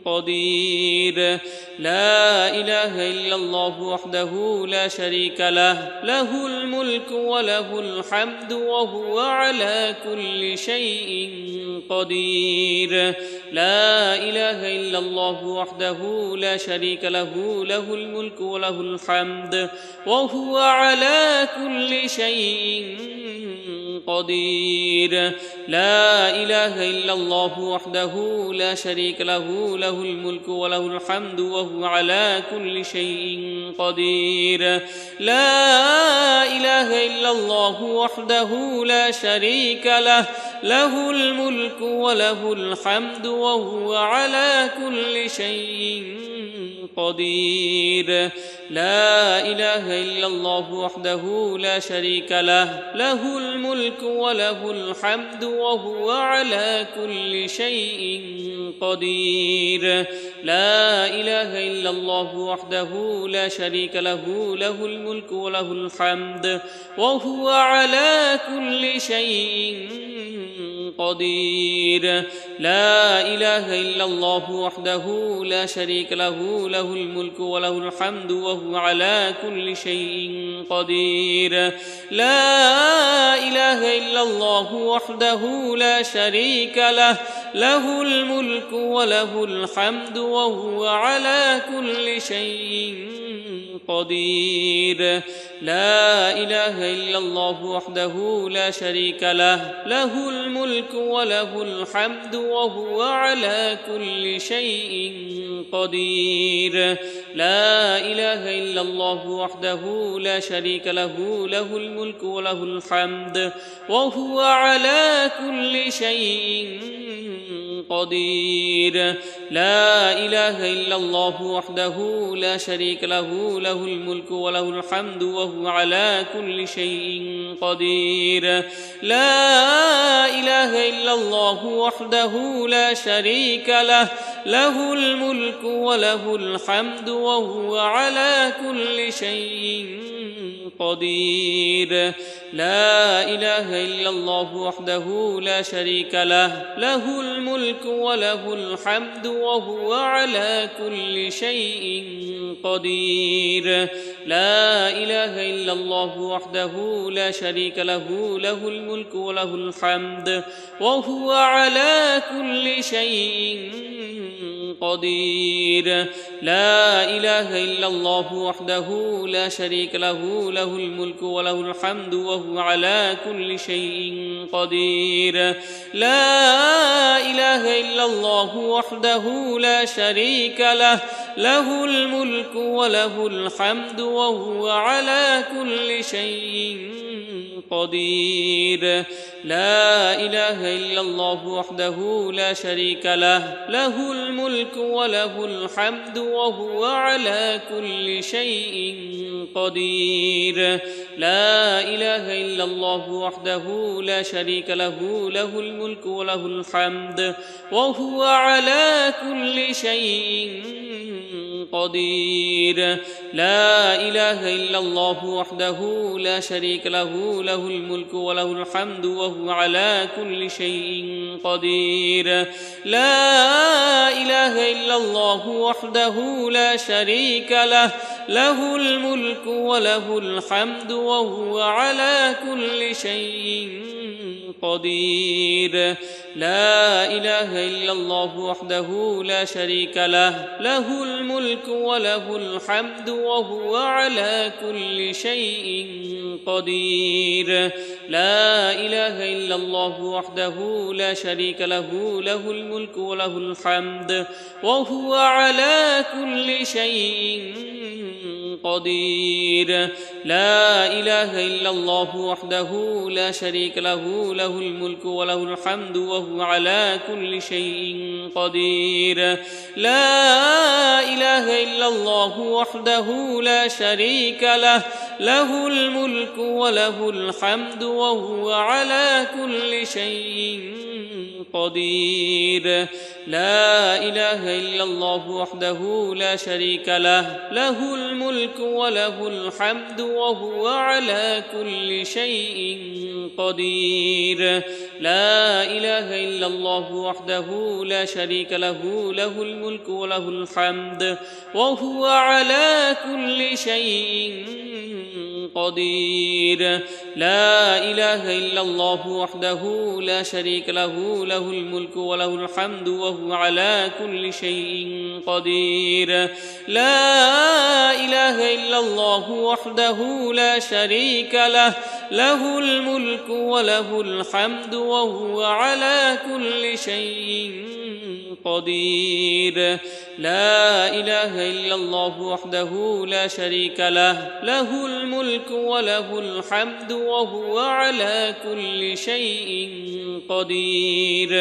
قدير لا إله إلا الله وحده لا شريك له له الملك وله الحمد وهو على كل شيء قدير لا إله إلا الله وحده لا شريك له له الملك وله الحمد وهو على كل شيء قدير لا إله إلا الله وحده لا شريك له له الملك وله الحمد وهو على كل شيء قدير لا إله إلا الله وحده لا شريك له له الملك وله الحمد وهو على كل شيء قدير لا إله إلا الله وحده لا شريك له له الملك وله الحمد وهو على كل شيء قدير لا إله إلا الله وحده لا شريك له له الملك وله الحمد وهو على كل شيء قدير لا إله إلا الله وحده لا شريك له له الملك وله الحمد وهو على كل شيء قدير لا إله إلا الله وحده لا شريك له له الملك وله الحمد وهو على كل شيء قدير لا إله إلا الله وحده لا شريك له له الملك وله الحمد وهو على كل شيء قدير لا إله إلا الله وحده لا شريك له له الملك وله الحمد وهو على كل شيء قدير لا إله إلا الله وحده لا شريك له له الملك وله الحمد وهو على كل شيء قدير لا إله إلا الله وحده لا شريك له له الملك وله الحمد وهو على كل شيء قدير لا إله إلا الله وحده لا شريك له له الملك وله الحمد وهو على كل شيء قدير لا إله إلا الله وحده لا شريك له له الملك وله الحمد وهو على كل شيء قدير لا إله إلا الله وحده لا شريك له له الملك وله الحمد وهو على كل شيء قدير لا إله إلا الله وحده لا شريك له له الملك وله الحمد وهو على كل شيء قدير لا إله إلا الله وحده لا شريك له له الملك الملك وله الحمد وهو على كل شيء قدير. لا إله إلا الله وحده لا شريك له، له الملك وله الحمد وهو على كل شيء قدير. لا إله إلا الله وحده لا شريك له، له الملك وله الحمد وهو على كل شيء قدير. لا إله إلا الله وحده لا شريك له، له الملك وله الحمد وهو على كل شيء قدير. لا إله إلا الله وحده لا شريك له، له الملك وله الحمد وهو على كل شيء قدير. لا إله إلا الله وحده لا شريك له، له الملك وله الحمد وهو على كل شيء قدير. لا إله إلا الله وحده لا شريك له، له الملك وله الحمد وهو على كل شيء قدير. لا إله إلا الله وحده لا شريك له، له الملك وله الحمد وهو على كل شيء قدير. لا إله إلا الله وحده لا شريك له، له الملك وله الحمد وهو على كل شيء قدير. لا إله إلا الله وحده لا شريك له، له الملك وله الحمد وهو على كل شيء قدير. لا إله إلا الله وحده لا شريك له، له الملك وله الحمد وهو على كل شيء قدير. لا إله إلا الله وحده لا شريك له، له الملك وله الحمد وهو على كل شيء قدير. لا إله إلا الله وحده لا شريك له، له الملك وله الحمد وهو على كل شيء قدير.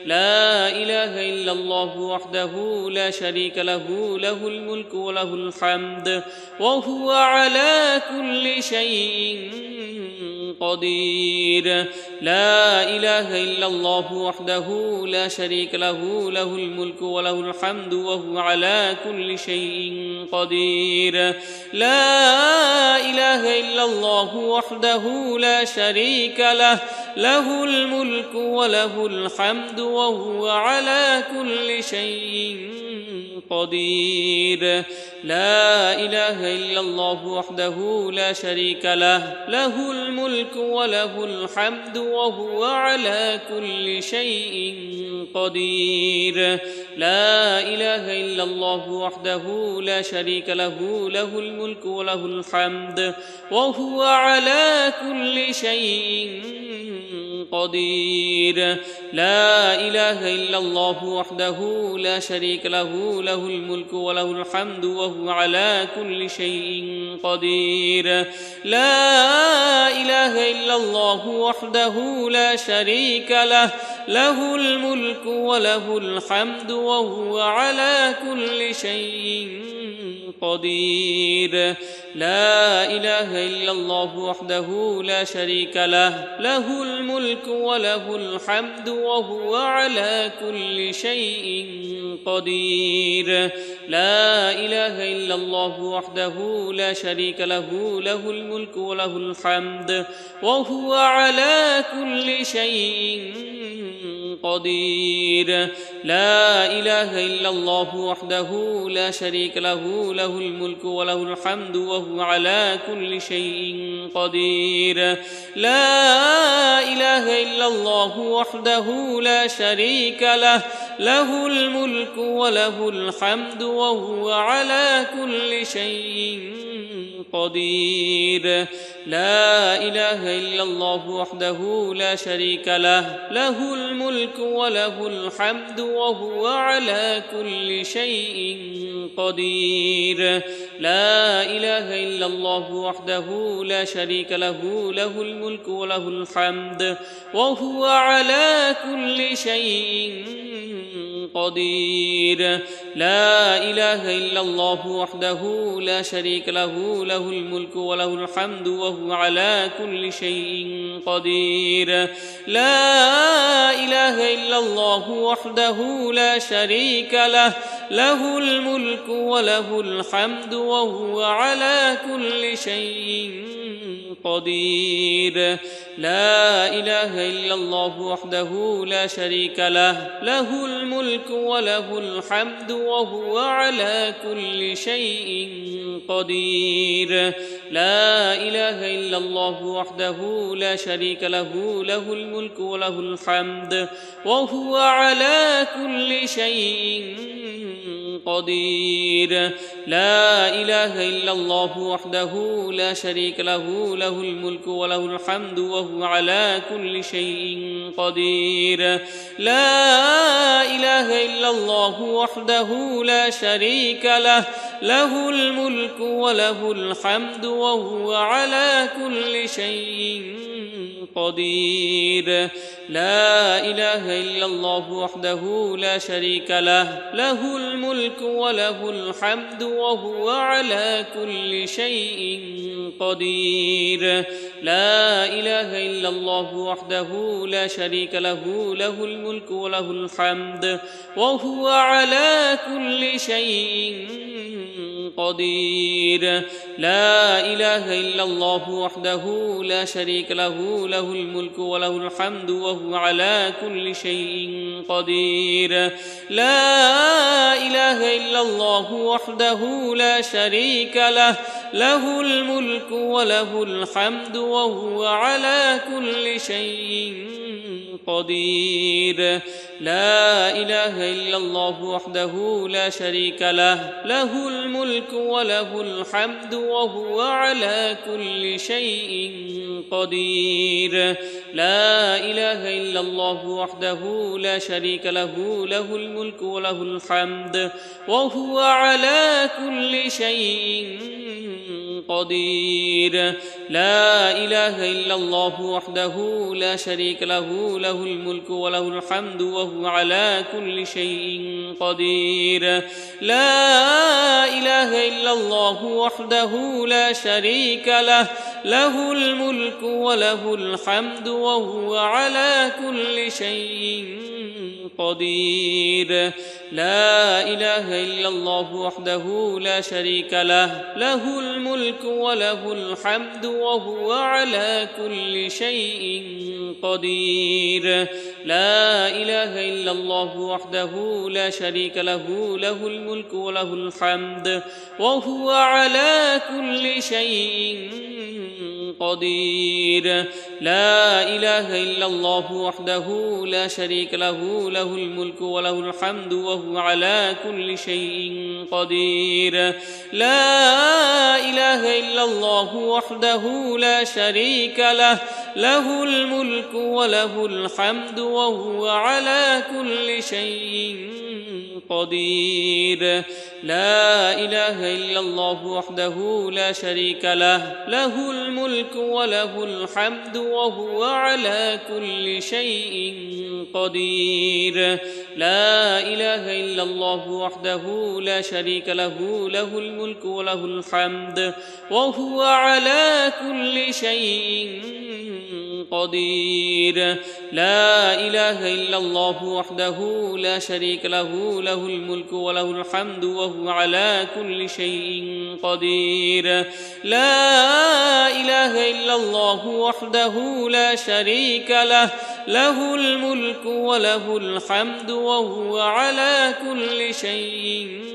لا إله إلا الله وحده لا شريك له، له الملك وله الحمد وهو على كل شيء قدير. لا إله إلا الله وحده لا شريك له، له الملك وله الحمد وهو على كل شيء قدير. لا إله إلا الله وحده لا شريك له، له الملك وله الحمد وهو على كل شيء قدير. لا إله إلا الله وحده لا شريك له، له الملك وله الحمد وهو على كل شيء قدير. لا إله إلا الله وحده لا شريك له، له الملك وله الحمد وهو على كل شيء قدير. لا إله إلا الله وحده لا شريك له، له الملك وله الحمد وهو على كل شيء قدير. لا إله إلا الله وحده لا شريك له، له الملك وله الحمد وهو على كل شيء قدير. لا إله إلا الله وحده لا شريك له، له الملك وله الحمد وهو على كل شيء قدير. لا إله إلا الله وحده لا شريك له، له الملك وله الحمد وهو على كل شيء قدير. لا إله إلا الله وحده لا شريك له، له الملك وله الحمد وهو على كل شيء قدير. لا إله إلا الله وحده لا شريك له، له الملك وله الحمد وهو على كل شيء قدير. لا إله إلا الله وحده لا شريك له، له الملك وله الحمد وهو على كل شيء قدير. لا إله إلا الله وحده لا شريك له، له الملك وله الحمد وهو على كل شيء قدير لا إله إلا الله وحده لا شريك له له الملك وله الحمد وهو على كل شيء قدير لا إله إلا الله وحده لا شريك له له الملك وله الحمد وهو على كل شيء قدير لا إله إلا الله وحده لا شريك له له الملك وله الحمد وهو على كل شيء قدير لا إله إلا الله وحده لا شريك له له الملك وله الحمد وهو على كل شيء قدير لا إله إلا الله وحده لا شريك له له الملك وله الحمد وهو على كل شيء قدير لا إله إلا الله وحده لا شريك له له الملك وله الحمد وهو على كل شيء قدير لا إله إلا الله وحده لا شريك له له الملك وله الحمد وهو على كل شيء قدير لا إله إلا الله وحده لا شريك له له الملك وله الحمد وهو على كل شيء قدير لا إله إلا الله وحده لا شريك له له الملك وله الحمد وهو على كل شيء قدير لا إله إلا الله وحده لا شريك له له الملك وله الحمد وهو على كل شيء قدير لا إله إلا الله وحده لا شريك له له الملك وله الحمد وهو على كل شيء قدير لا إله إلا الله وحده لا شريك له له الملك وله الحمد وهو على كل شيء قدير لا إله إلا الله وحده لا شريك له له الملك وله الحمد وهو على كل شيء قدير لا إله إلا الله وحده لا شريك له له الملك وله الحمد وهو على كل شيء قدير لا إله إلا الله وحده لا شريك له له الملك وله الحمد وهو على كل شيء قدير لا إله إلا الله وحده لا شريك له له الملك وله الحمد وهو على كل شيء قدير لا إله إلا الله وحده لا شريك له له الملك وله الحمد وهو على كل شيء قدير لا إله إلا الله وحده لا شريك له له الملك وله الحمد وهو على كل شيء قدير لا إله إلا الله وحده لا شريك له له الملك وله الحمد وهو على كل شيء قدير لا إله إلا الله وحده لا شريك له له الملك وله الحمد وهو على كل شيء قدير لا إله إلا الله وحده لا شريك له له الملك وله الحمد وهو على كل شيء قدير لا إله إلا الله وحده لا شريك له له الملك وله الحمد وهو على كل شيء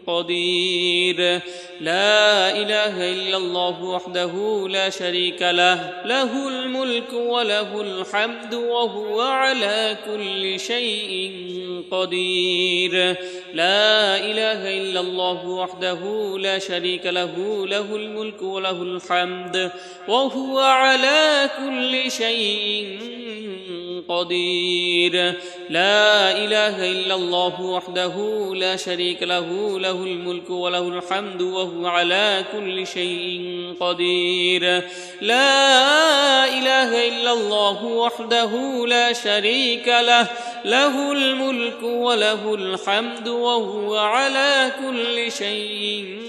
قدير لا إله إلا الله وحده لا شريك له له الملك وله الحمد وهو على كل شيء قدير لا إله إلا الله وحده لا شريك له له الملك وله الحمد وهو على كل شيء قدير لا إله إلا الله وحده لا شريك له له الملك وله الحمد وهو على كل شيء قدير لا إله إلا الله وحده لا شريك له له الملك وله الحمد وهو على كل شيء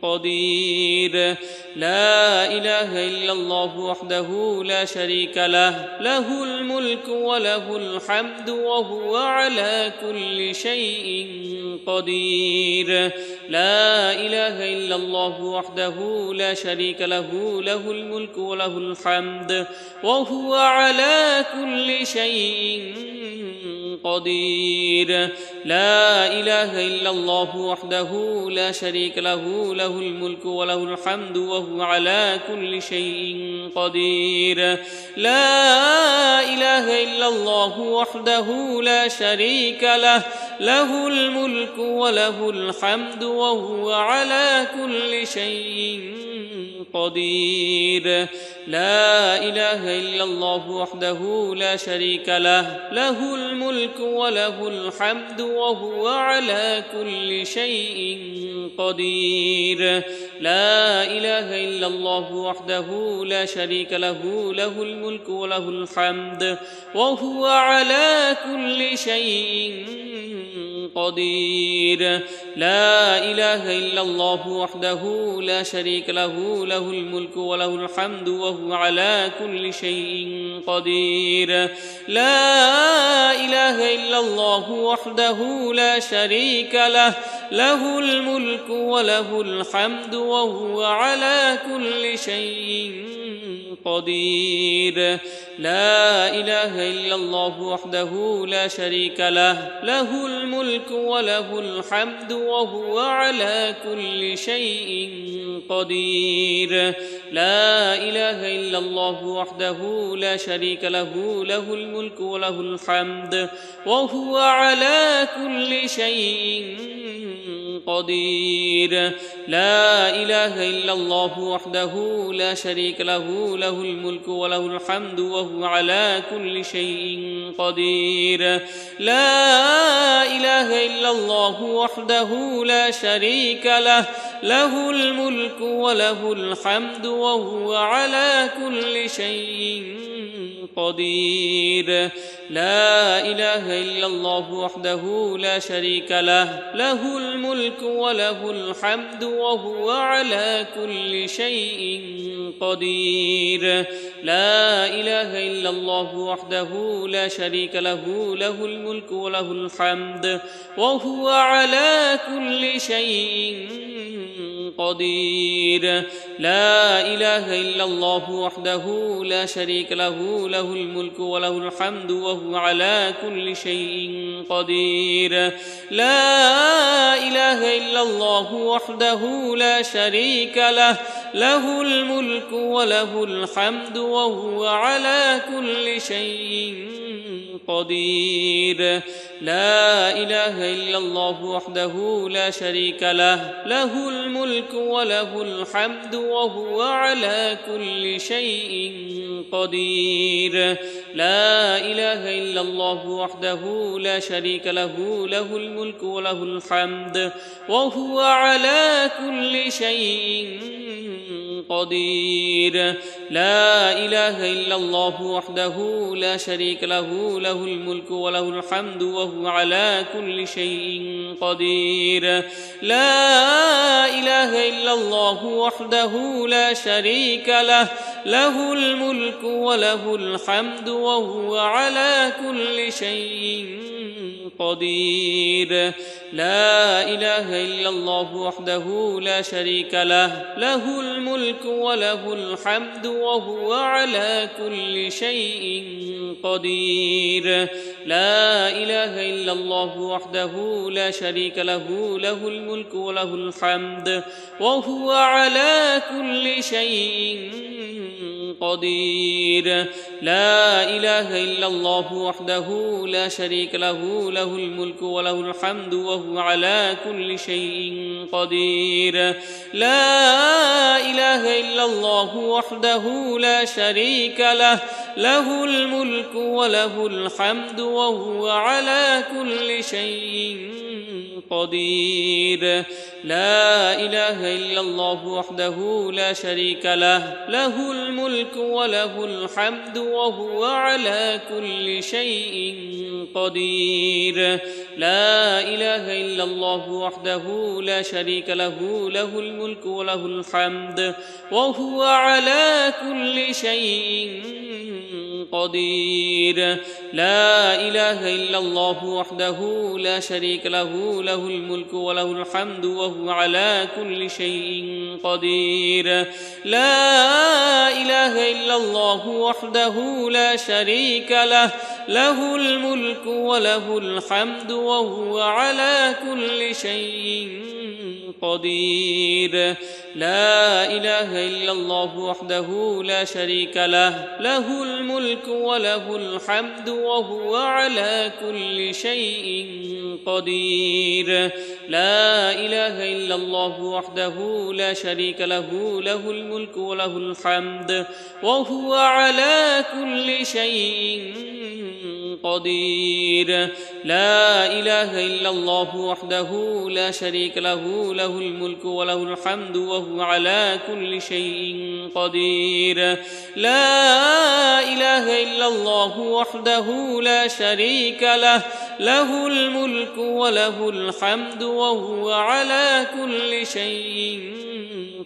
قدير لا إله إلا الله وحده لا شريك له له الملك وله الحمد وهو على كل شيء قدير لا إله إلا الله وحده لا شريك له له الملك وله الحمد وهو على كل شيء قدير لا إله إلا الله وحده لا شريك له له الملك وله الحمد وهو على كل شيء قدير لا إله إلا الله وحده لا شريك له له الملك وله الحمد وهو على كل شيء قدير لا إله إلا الله وحده لا شريك له له الملك وله الحمد وهو على كل شيء قدير لا إله إلا الله وحده لا شريك له له الملك وله الحمد وهو على كل شيء قدير لا إله إلا الله وحده لا شريك له له الملك وله الحمد وهو على كل شيء قدير لا إله إلا الله وحده لا شريك له له الملك وله الحمد وهو على كل شيء قدير لا إله إلا الله وحده لا شريك له له الملك وله الحمد وهو على كل شيء قدير لا إله إلا الله وحده لا شريك له له الملك وله الحمد وهو على كل شيء قدير لا إله إلا الله وحده لا شريك له له الملك وله الحمد وهو على كل شيء قدير لا إله إلا الله وحده لا شريك له له الملك وله الحمد وهو على كل شيء قدير لا إله إلا الله وحده لا شريك له له الملك وله الحمد وهو على كل شيء قدير لا إله إلا الله وحده لا شريك له له الملك وله الحمد وهو على كل شيء قدير لا إله إلا الله وحده لا شريك له له الملك وله الحمد وهو على كل شيء قدير لا إله إلا الله وحده لا شريك له له الملك وله الحمد وهو على كل شيء قدير لا إله إلا الله وحده لا شريك له له الملك وله الحمد وهو على كل شيء قدير لا إله إلا الله وحده لا شريك له له الملك وله الحمد وهو على كل شيء قدير لا إله إلا الله وحده لا شريك له له الملك وله الحمد وهو على كل شيء قدير لا إله إلا الله وحده لا شريك له له الملك وله الحمد وهو على كل شيء قدير لا إله إلا الله وحده لا شريك له له الملك وله الحمد وهو على كل شيء قدير لا إله إلا الله وحده لا شريك له له الملك وله الحمد وهو على كل شيء قدير لا إله إلا الله وحده لا شريك له له الملك وله الحمد وهو على كل شيء قدير لا إله إلا الله وحده لا شريك له له الملك وله الحمد وهو على كل شيء قدير لا إله إلا الله وحده لا شريك له له الملك وله الحمد وهو على كل شيء قدير لا إله إلا الله وحده لا شريك له له الملك وله الحمد وهو على كل شيء قدير لا إله إلا الله وحده لا شريك له له الملك وله الحمد وهو على كل شيء قدير لا إله إلا الله وحده لا شريك له له الملك وله الحمد وهو على كل شيء قدير لا إله إلا الله وحده لا شريك له له الملك وله الحمد وهو على كل شيء قدير لا إله إلا الله وحده لا شريك له له الملك وله الحمد وهو على كل شيء قدير لا إله إلا الله وحده لا شريك له له الملك وله الحمد وهو على كل شيء قدير لا إله إلا الله وحده لا شريك له له الملك وله الحمد وهو على كل شيء قدير لا إله إلا الله وحده لا شريك له له الملك وله الحمد وهو على كل شيء قدير لا إله إلا الله وحده لا شريك له له الملك وله الحمد وهو على كل شيء قدير لا إله إلا الله وحده لا شريك له له الملك وله الحمد وهو على كل شيء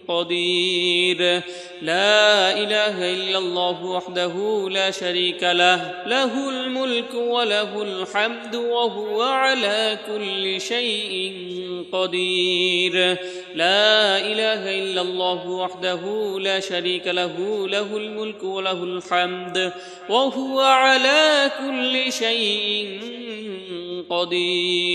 قدير لا إله إلا الله وحده لا شريك له له الملك وله الحمد وهو على كل شيء قدير لا إله إلا الله وحده لا شريك له له الملك وله الحمد وهو على كل شيء قدير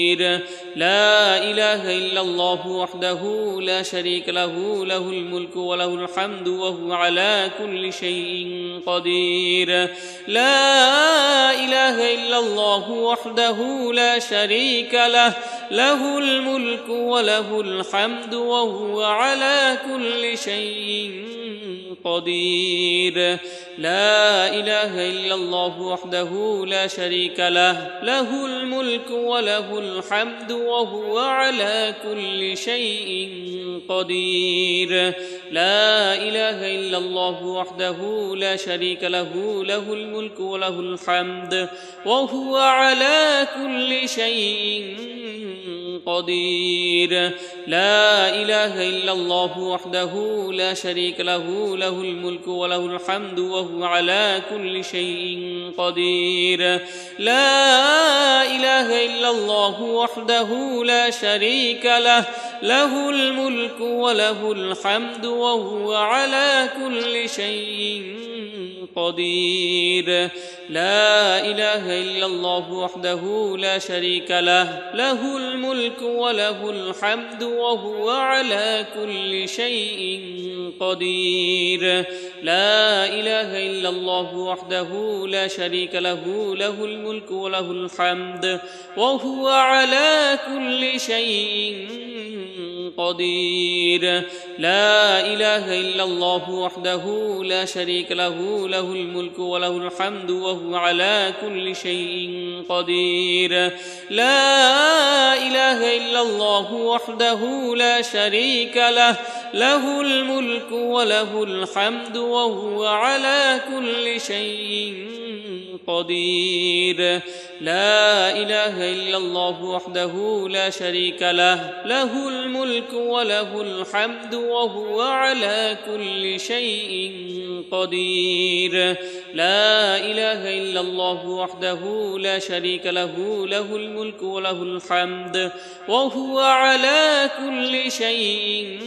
لا إله إلا الله وحده لا شريك له له الملك وله الحمد وهو على كل شيء قدير لا إله إلا الله وحده لا شريك له له الملك وله الحمد وهو على كل شيء قدير لا إله إلا الله وحده لا شريك له له الملك وله الحمد وهو على كل شيء قدير لا إله إلا الله وحده لا شريك له له الملك وله الحمد وهو على كل شيء قدير لا إله إلا الله وحده لا شريك له له الملك وله الحمد وهو على كل شيء قدير لا إله إلا الله وحده لا شريك له له الملك وله الحمد وهو على كل شيء قدير لا إله إلا الله وحده لا شريك له له الملك وله الحمد وهو على كل شيء قدير لا إله إلا الله وحده لا شريك له له الملك وله الحمد وهو على كل شيء قدير لا إله إلا الله وحده لا شريك له له الملك وله الحمد وهو على كل شيء قدير لا إله إلا الله وحده لا شريك له له الملك وله الحمد وهو على كل شيء قدير لا إله إلا الله وحده لا شريك له له الملك وله الحمد وهو على كل شيء قدير لا إله إلا الله وحده لا شريك له له الملك وله الحمد وهو على كل شيء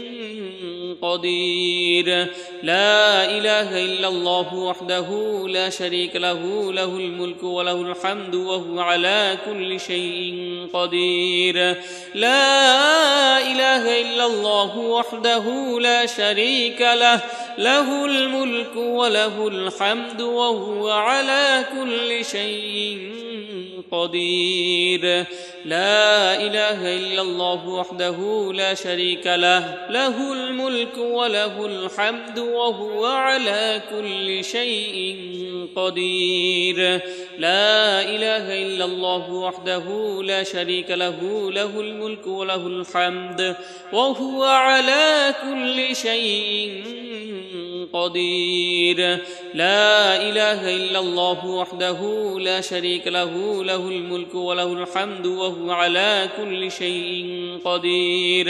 قدير لا إله إلا الله وحده لا شريك له له الملك وله الحمد وهو على كل شيء قدير لا إله إلا الله وحده لا شريك له له الملك وله الحمد وهو على كل شيء قدير لا إله إلا الله وحده لا شريك له له الملك وله الحمد وهو على كل شيء قدير لا إله إلا الله وحده لا شريك له له الملك وله الحمد وهو على كل شيء قدير لا إله إلا الله وحده لا شريك له له الملك وله الحمد وهو على كل شيء قدير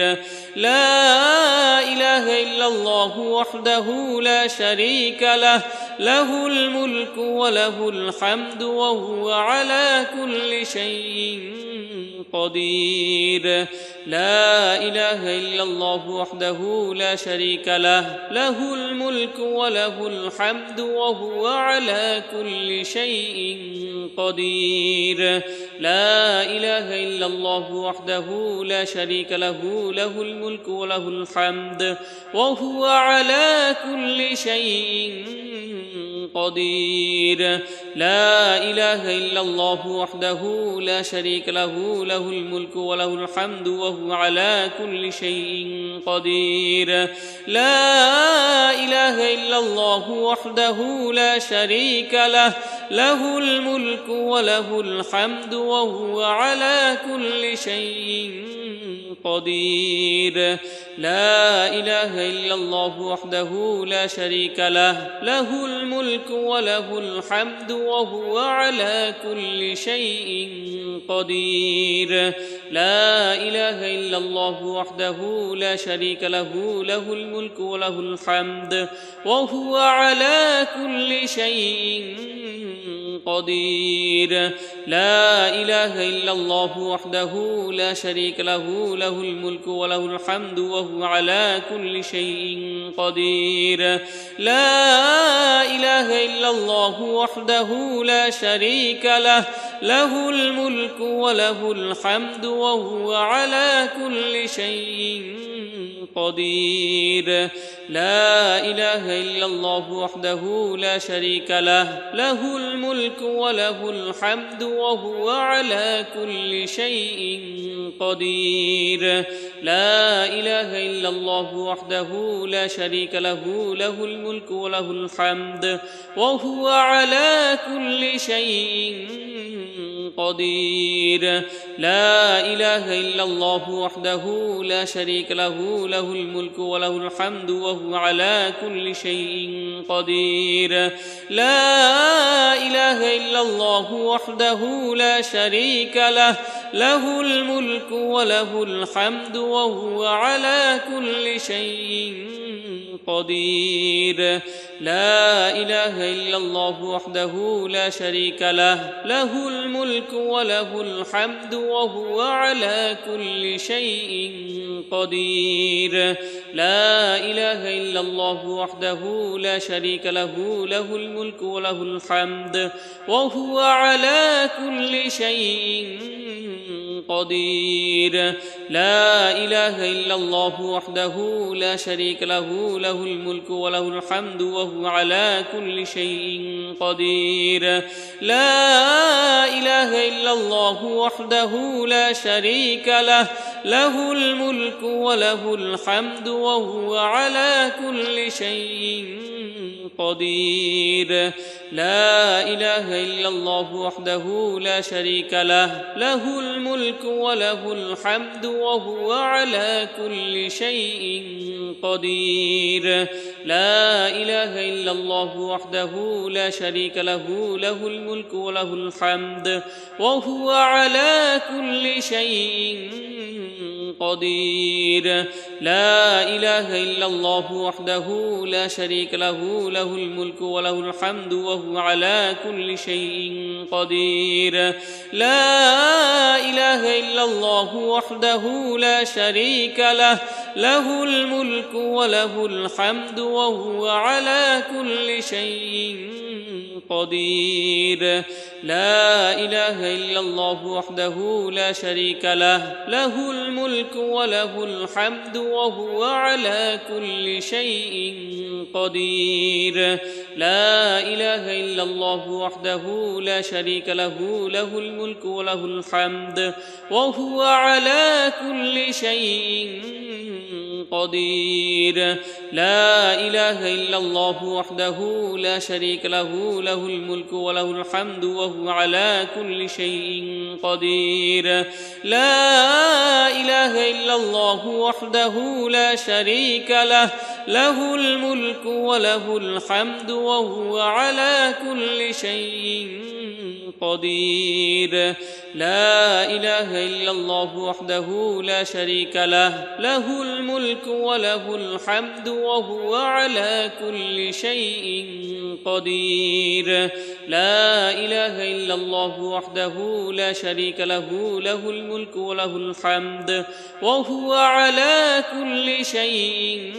لا إله إلا الله وحده لا شريك له له الملك وله الحمد وهو على كل شيء قدير لا إله إلا الله وحده لا شريك له له الملك وله الحمد وهو على كل شيء قدير لا إله إلا الله وحده لا شريك له له الملك وله الحمد وهو على كل شيء قدير لا إله إلا الله وحده لا شريك له له الملك وله الحمد وهو على كل شيء قدير لا إله إلا الله وحده لا شريك له له الملك وله الحمد وهو على كل شيء قدير لا إله إلا الله وحده لا شريك له له الملك وله الحمد وهو على كل شيء قدير لا إله إلا الله وحده لا شريك له له الملك وله الحمد وهو على كل شيء قدير لا إله إلا الله وحده لا شريك له له الملك وله الحمد وهو على كل شيء قدير لا إله إلا الله وحده لا شريك له له الملك وله الحمد وهو على كل شيء قدير لا إله إلا الله وحده لا شريك له له الملك وله الحمد وهو على كل شيء قدير لا إله إلا الله وحده لا شريك له له الملك وله الحمد وهو على كل شيء قدير لا إله إلا الله وحده لا شريك له له الملك وله الحمد وهو على كل شيء قدير لا إله إلا الله وحده لا شريك له له الملك وله الحمد وهو على كل شيء قدير لا إله إلا الله وحده لا شريك له له الملك وله الحمد وهو على كل شيء قدير لا إله إلا الله وحده لا شريك له له الملك وله الحمد وهو على كل شيء قدير لا إله إلا الله وحده لا شريك له له الملك وله الحمد وهو على كل شيء قدير لا إله إلا الله وحده لا شريك له له الملك وله الحمد وهو على كل شيء قدير لا إله إلا الله وحده لا شريك له له الملك وله الحمد وهو على كل شيء قدير لا إله إلا الله وحده لا شريك له له الملك وله الحمد وهو على كل شيء قدير لا إله إلا الله وحده لا شريك له له الملك وله الحمد وهو على كل شيء قدير لا إله إلا الله وحده لا شريك له له الملك وله الحمد وهو على كل شيء قدير لا إله إلا الله وحده لا شريك له له الملك وله الحمد وهو على كل شيء قدير لا إله إلا الله وحده لا شريك له له الملك وله الحمد وهو على كل شيء قدير لا إله إلا الله وحده لا شريك له له الملك وله الحمد وهو على كل شيء قدير لا إله إلا الله وحده لا شريك له له الملك وله الحمد وهو على كل شيء قدير لا إله إلا الله وحده لا شريك له له الملك وله الحمد وهو على كل شيء قدير لا إله إلا الله وحده لا شريك له له الملك وله الحمد وهو على كل شيء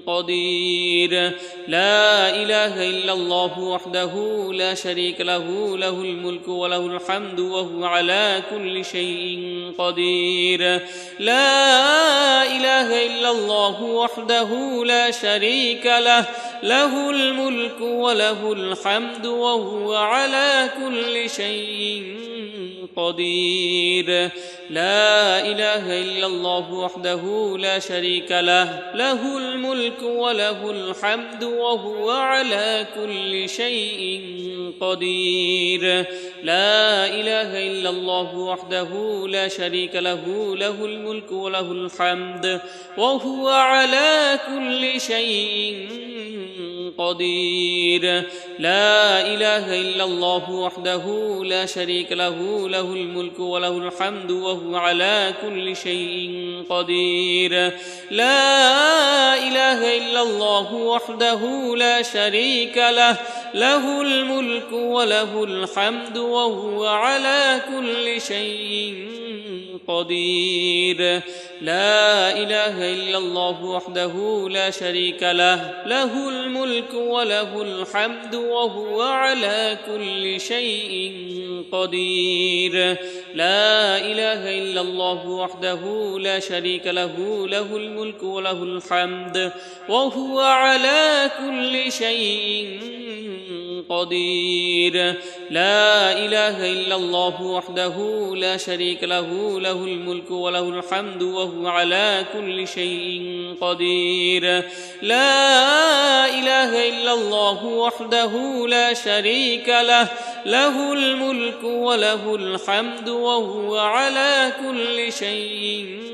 قدير لا إله إلا الله وحده لا شريك له له الملك وله الحمد وهو على كل شيء قدير لا إله إلا الله وحده لا شريك له له الملك وله الحمد وهو على كل شيء قدير لا إله إلا الله وحده لا شريك له له الملك وله الحمد وهو على كل شيء قدير لا إله إلا الله وحده لا شريك له له الملك وله الحمد وهو على كل شيء قدير لا إله إلا الله وحده لا شريك له له الملك وله الحمد وهو على كل شيء قدير لا إله إلا الله وحده لا شريك له له الملك وله الحمد وهو على كل شيء قدير لا إله إلا الله وحده لا شريك له له الملك وله الحمد وهو على كل شيء قدير لا إله إلا الله وحده لا شريك له له الملك وله الحمد وهو على كل شيء قدير لا إله إلا الله وحده لا شريك له له الملك وله الحمد وهو على كل شيء قدير لا إله إلا الله وحده لا شريك له له الملك وله الحمد وهو على كل شيء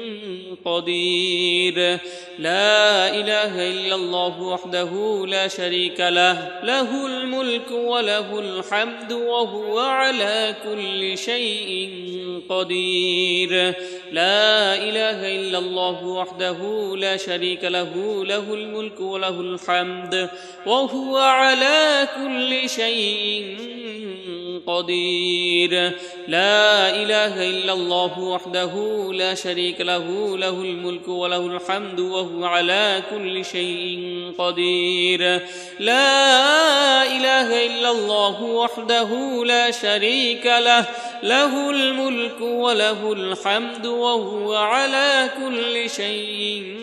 قدير لا إله إلا الله وحده لا شريك له له الملك وله الحمد وهو على كل شيء قدير لا إله إلا الله وحده لا شريك له له الملك وله الحمد وهو على كل شيء قدير لا إله إلا الله وحده لا شريك له له الملك وله الحمد وهو على كل شيء قدير لا إله إلا الله وحده لا شريك له له الملك وله الحمد وهو على كل شيء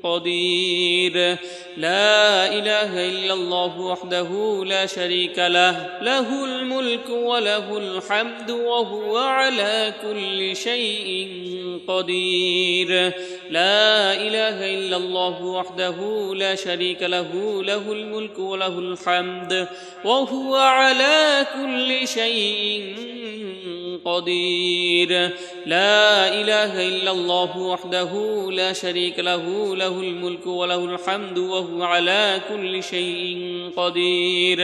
قدير لا إله إلا الله وحده لا شريك له له الملك وله الحمد وهو على كل شيء قدير لا إله إلا الله وحده لا شريك له له الملك وله الحمد وهو على كل شيء قدير لا إله إلا الله وحده لا شريك له له الملك وله الحمد وهو على كل شيء قدير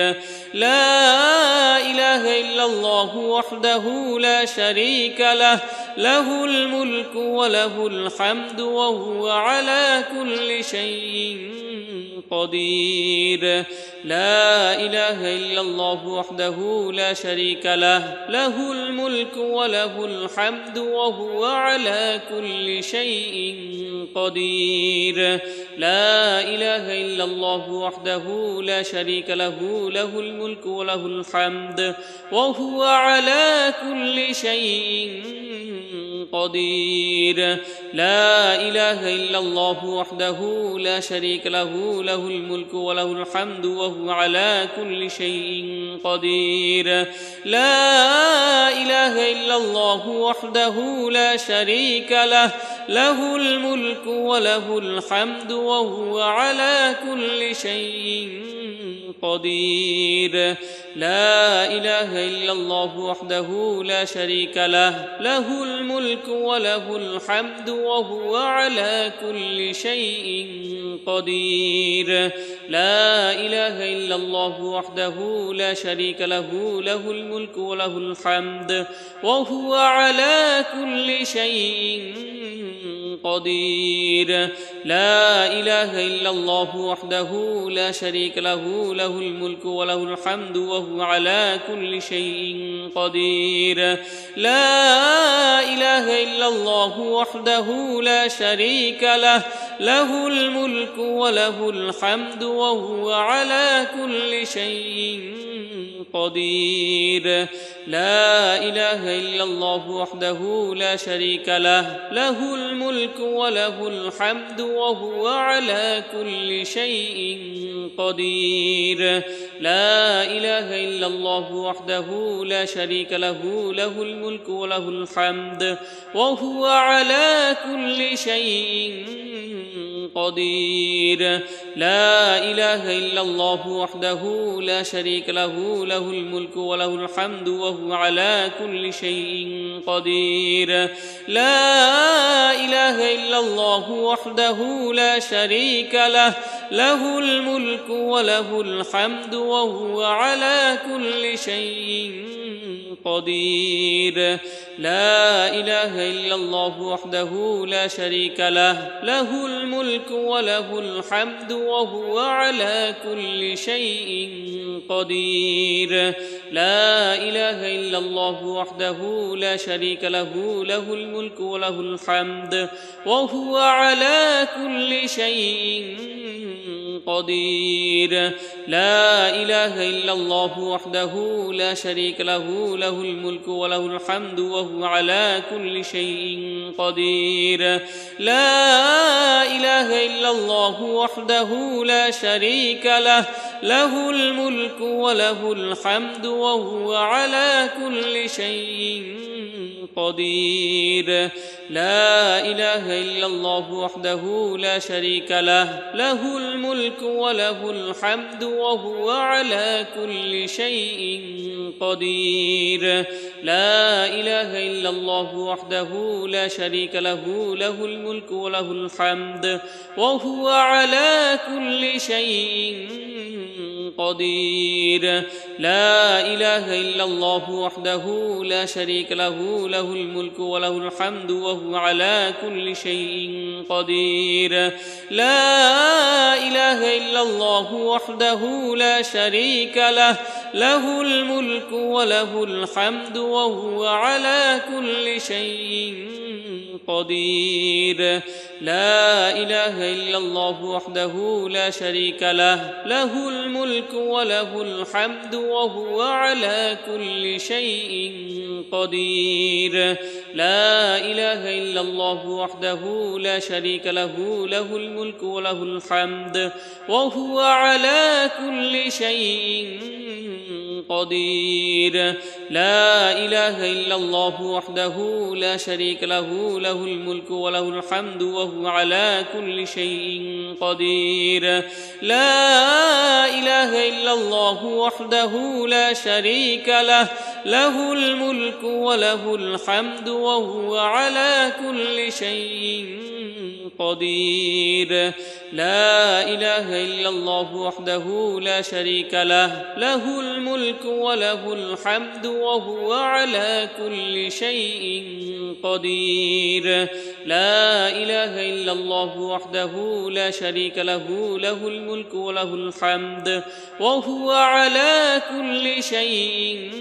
لا إله إلا الله وحده لا شريك له له الملك وله الحمد وهو على كل شيء قدير لا إله إلا الله وحده لا شريك له له الملك وله الحمد وهو على كل شيء قدير لا إله إلا الله وحده لا شريك له له الملك وله الحمد وهو على كل شيء قدير لا إله إلا الله وحده لا شريك له له الملك وله الحمد وهو على كل شيء قدير لا إله إلا الله وحده لا شريك له له الملك وله الحمد وهو على كل شيء قدير لا إله إلا الله وحده لا شريك له له الملك وله الحمد وهو على كل شيء قدير لا إله إلا الله وحده لا شريك له له الملك وله الحمد وهو على كل شيء قدير لا إله إلا الله وحده لا شريك له له الملك وله الحمد وهو على كل شيء قدير لا إله إلا الله وحده لا شريك له له الملك وله الحمد وهو على كل شيء قدير لا إله إلا الله وحده لا شريك له له الملك وله الحمد وهو على كل شيء قدير لا إله إلا الله وحده لا شريك له له الملك وله الحمد وهو على كل شيء قدير لا إله إلا الله وحده لا شريك له له الملك وله الحمد وهو على كل شيء قدير لا إله إلا الله وحده لا شريك له له الملك وله الحمد وهو على كل شيء قدير لا إله إلا الله وحده لا شريك له له الملك وله الحمد وهو على كل شيء قدير لا إله إلا الله وحده لا شريك له له الملك وله الحمد وهو على كل شيء قدير لا إله إلا الله وحده لا شريك له له الملك وله الحمد وهو على كل شيء قدير لا إله إلا الله وحده لا شريك له له الملك وله الحمد وهو على كل شيء قدير لا إله إلا الله وحده لا شريك له له الملك وله الحمد وهو على كل شيء قدير لا إله إلا الله وحده لا شريك له له الملك وله الحمد وهو على كل شيء قدير لا إله إلا الله وحده لا شريك له له الملك وله الحمد وهو على كل شيء قدير لا إله إلا الله وحده لا شريك له له الملك وله الحمد وهو على كل شيء قدير لا إله إلا الله وحده لا شريك له له الملك وله الحمد وهو على كل شيء قدير لا إله إلا الله وحده لا شريك له له الملك وله الحمد وهو على كل شيء قدير لا إله إلا الله وحده لا شريك له له الملك وله الحمد وهو على كل شيء قدير لا إله إلا الله وحده لا شريك له له الملك وله الحمد وهو على كل شيء قدير لا إله إلا الله وحده لا شريك له له الملك وله الحمد وهو على كل شيء قدير لا إله إلا الله وحده لا شريك له له الملك وله الحمد وهو على كل شيء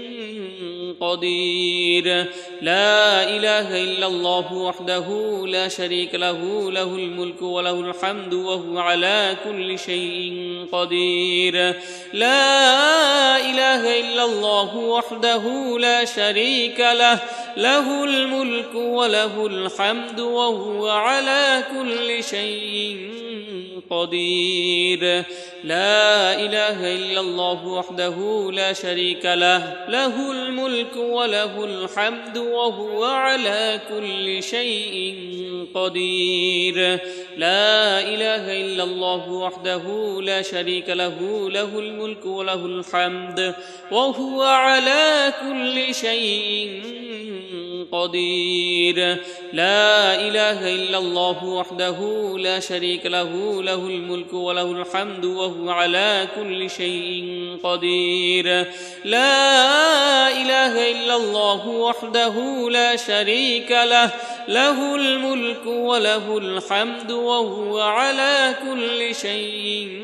قدير لا إله إلا الله وحده لا شريك له له الملك وله الحمد وهو على كل شيء قدير لا إله إلا الله وحده لا شريك له له الملك وله الحمد وهو على كل شيء قدير لا إله إلا الله وحده لا شريك له له الملك وله الحمد وهو على كل شيء قدير لا إله إلا الله وحده لا شريك له له الملك وله الحمد وهو على كل شيء قدير لا إله إلا الله وحده لا شريك له له الملك وله الحمد وهو على كل شيء قدير لا إله إلا الله وحده لا شريك له له الملك وله الحمد وهو على كل شيء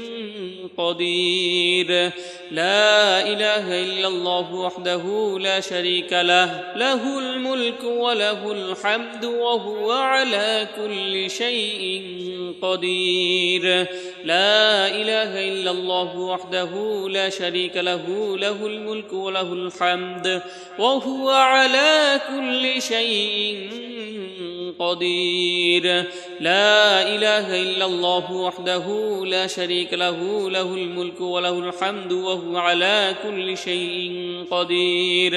قدير لا إله إلا الله وحده لا شريك له له الملك وله الحمد وهو على كل شيء قدير لا إله إلا الله وحده لا شريك له له الملك وله الحمد وهو على كل شيء قدير لا إله إلا الله وحده لا شريك له له الملك وله الحمد وهو على كل شيء قدير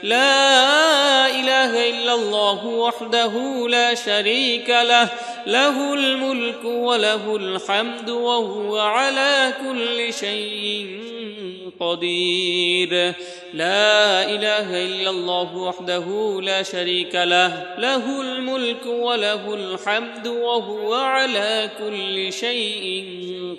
لا إله إلا الله وحده لا شريك له له الملك وله الحمد وهو على كل شيء قدير لا إله إلا الله وحده لا شريك له له الملك وله الحمد وهو على كل شيء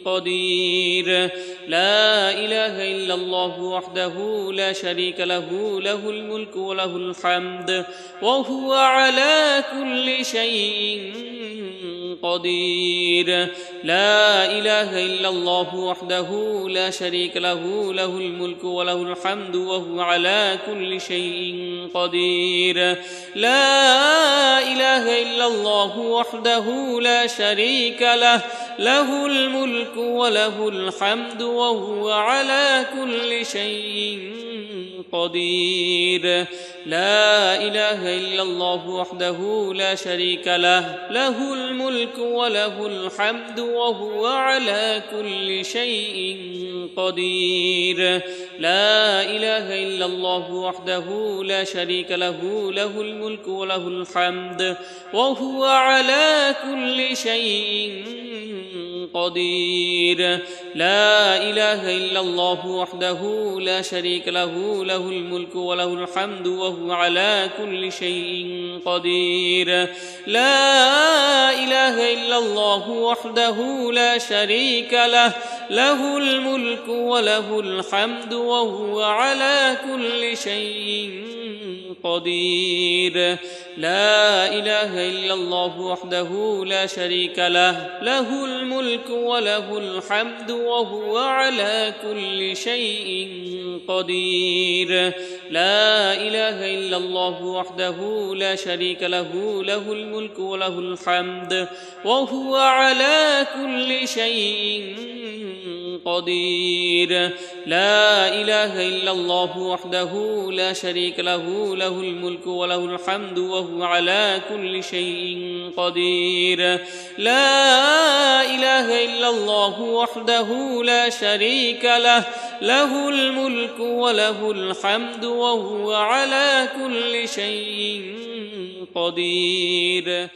قدير لا إله إلا الله وحده لا شريك له له الملك وله الحمد وهو على كل شيء قدير لا إله إلا الله وحده لا شريك له له الملك وله الحمد وهو على كل شيء قدير لا إله إلا الله وحده لا شريك له له الملك وله الحمد وهو على كل شيء قدير لا إله إلا الله وحده لا شريك له له الملك وله الحمد وهو على كل شيء قدير لا إله إلا الله وحده لا شريك له له الملك وله الحمد وهو على كل شيء قدير لا إله إلا الله وحده لا شريك له له الملك وله الحمد وهو على كل شيء قدير لا إله إلا الله وحده لا شريك له له الملك وله الحمد وهو على كل شيء قدير لا إله إلا الله وحده لا شريك له له الملك وله الحمد وهو على كل شيء قدير لا إله إلا الله وحده لا شريك له له الملك وله الحمد وهو على كل شيء قدير لا إله إلا الله وحده لا شريك له له الملك وله الحمد وهو على كل شيء قدير لا إله إلا الله وحده لا شريك له له الملك وله الحمد وهو على كل شيء قدير.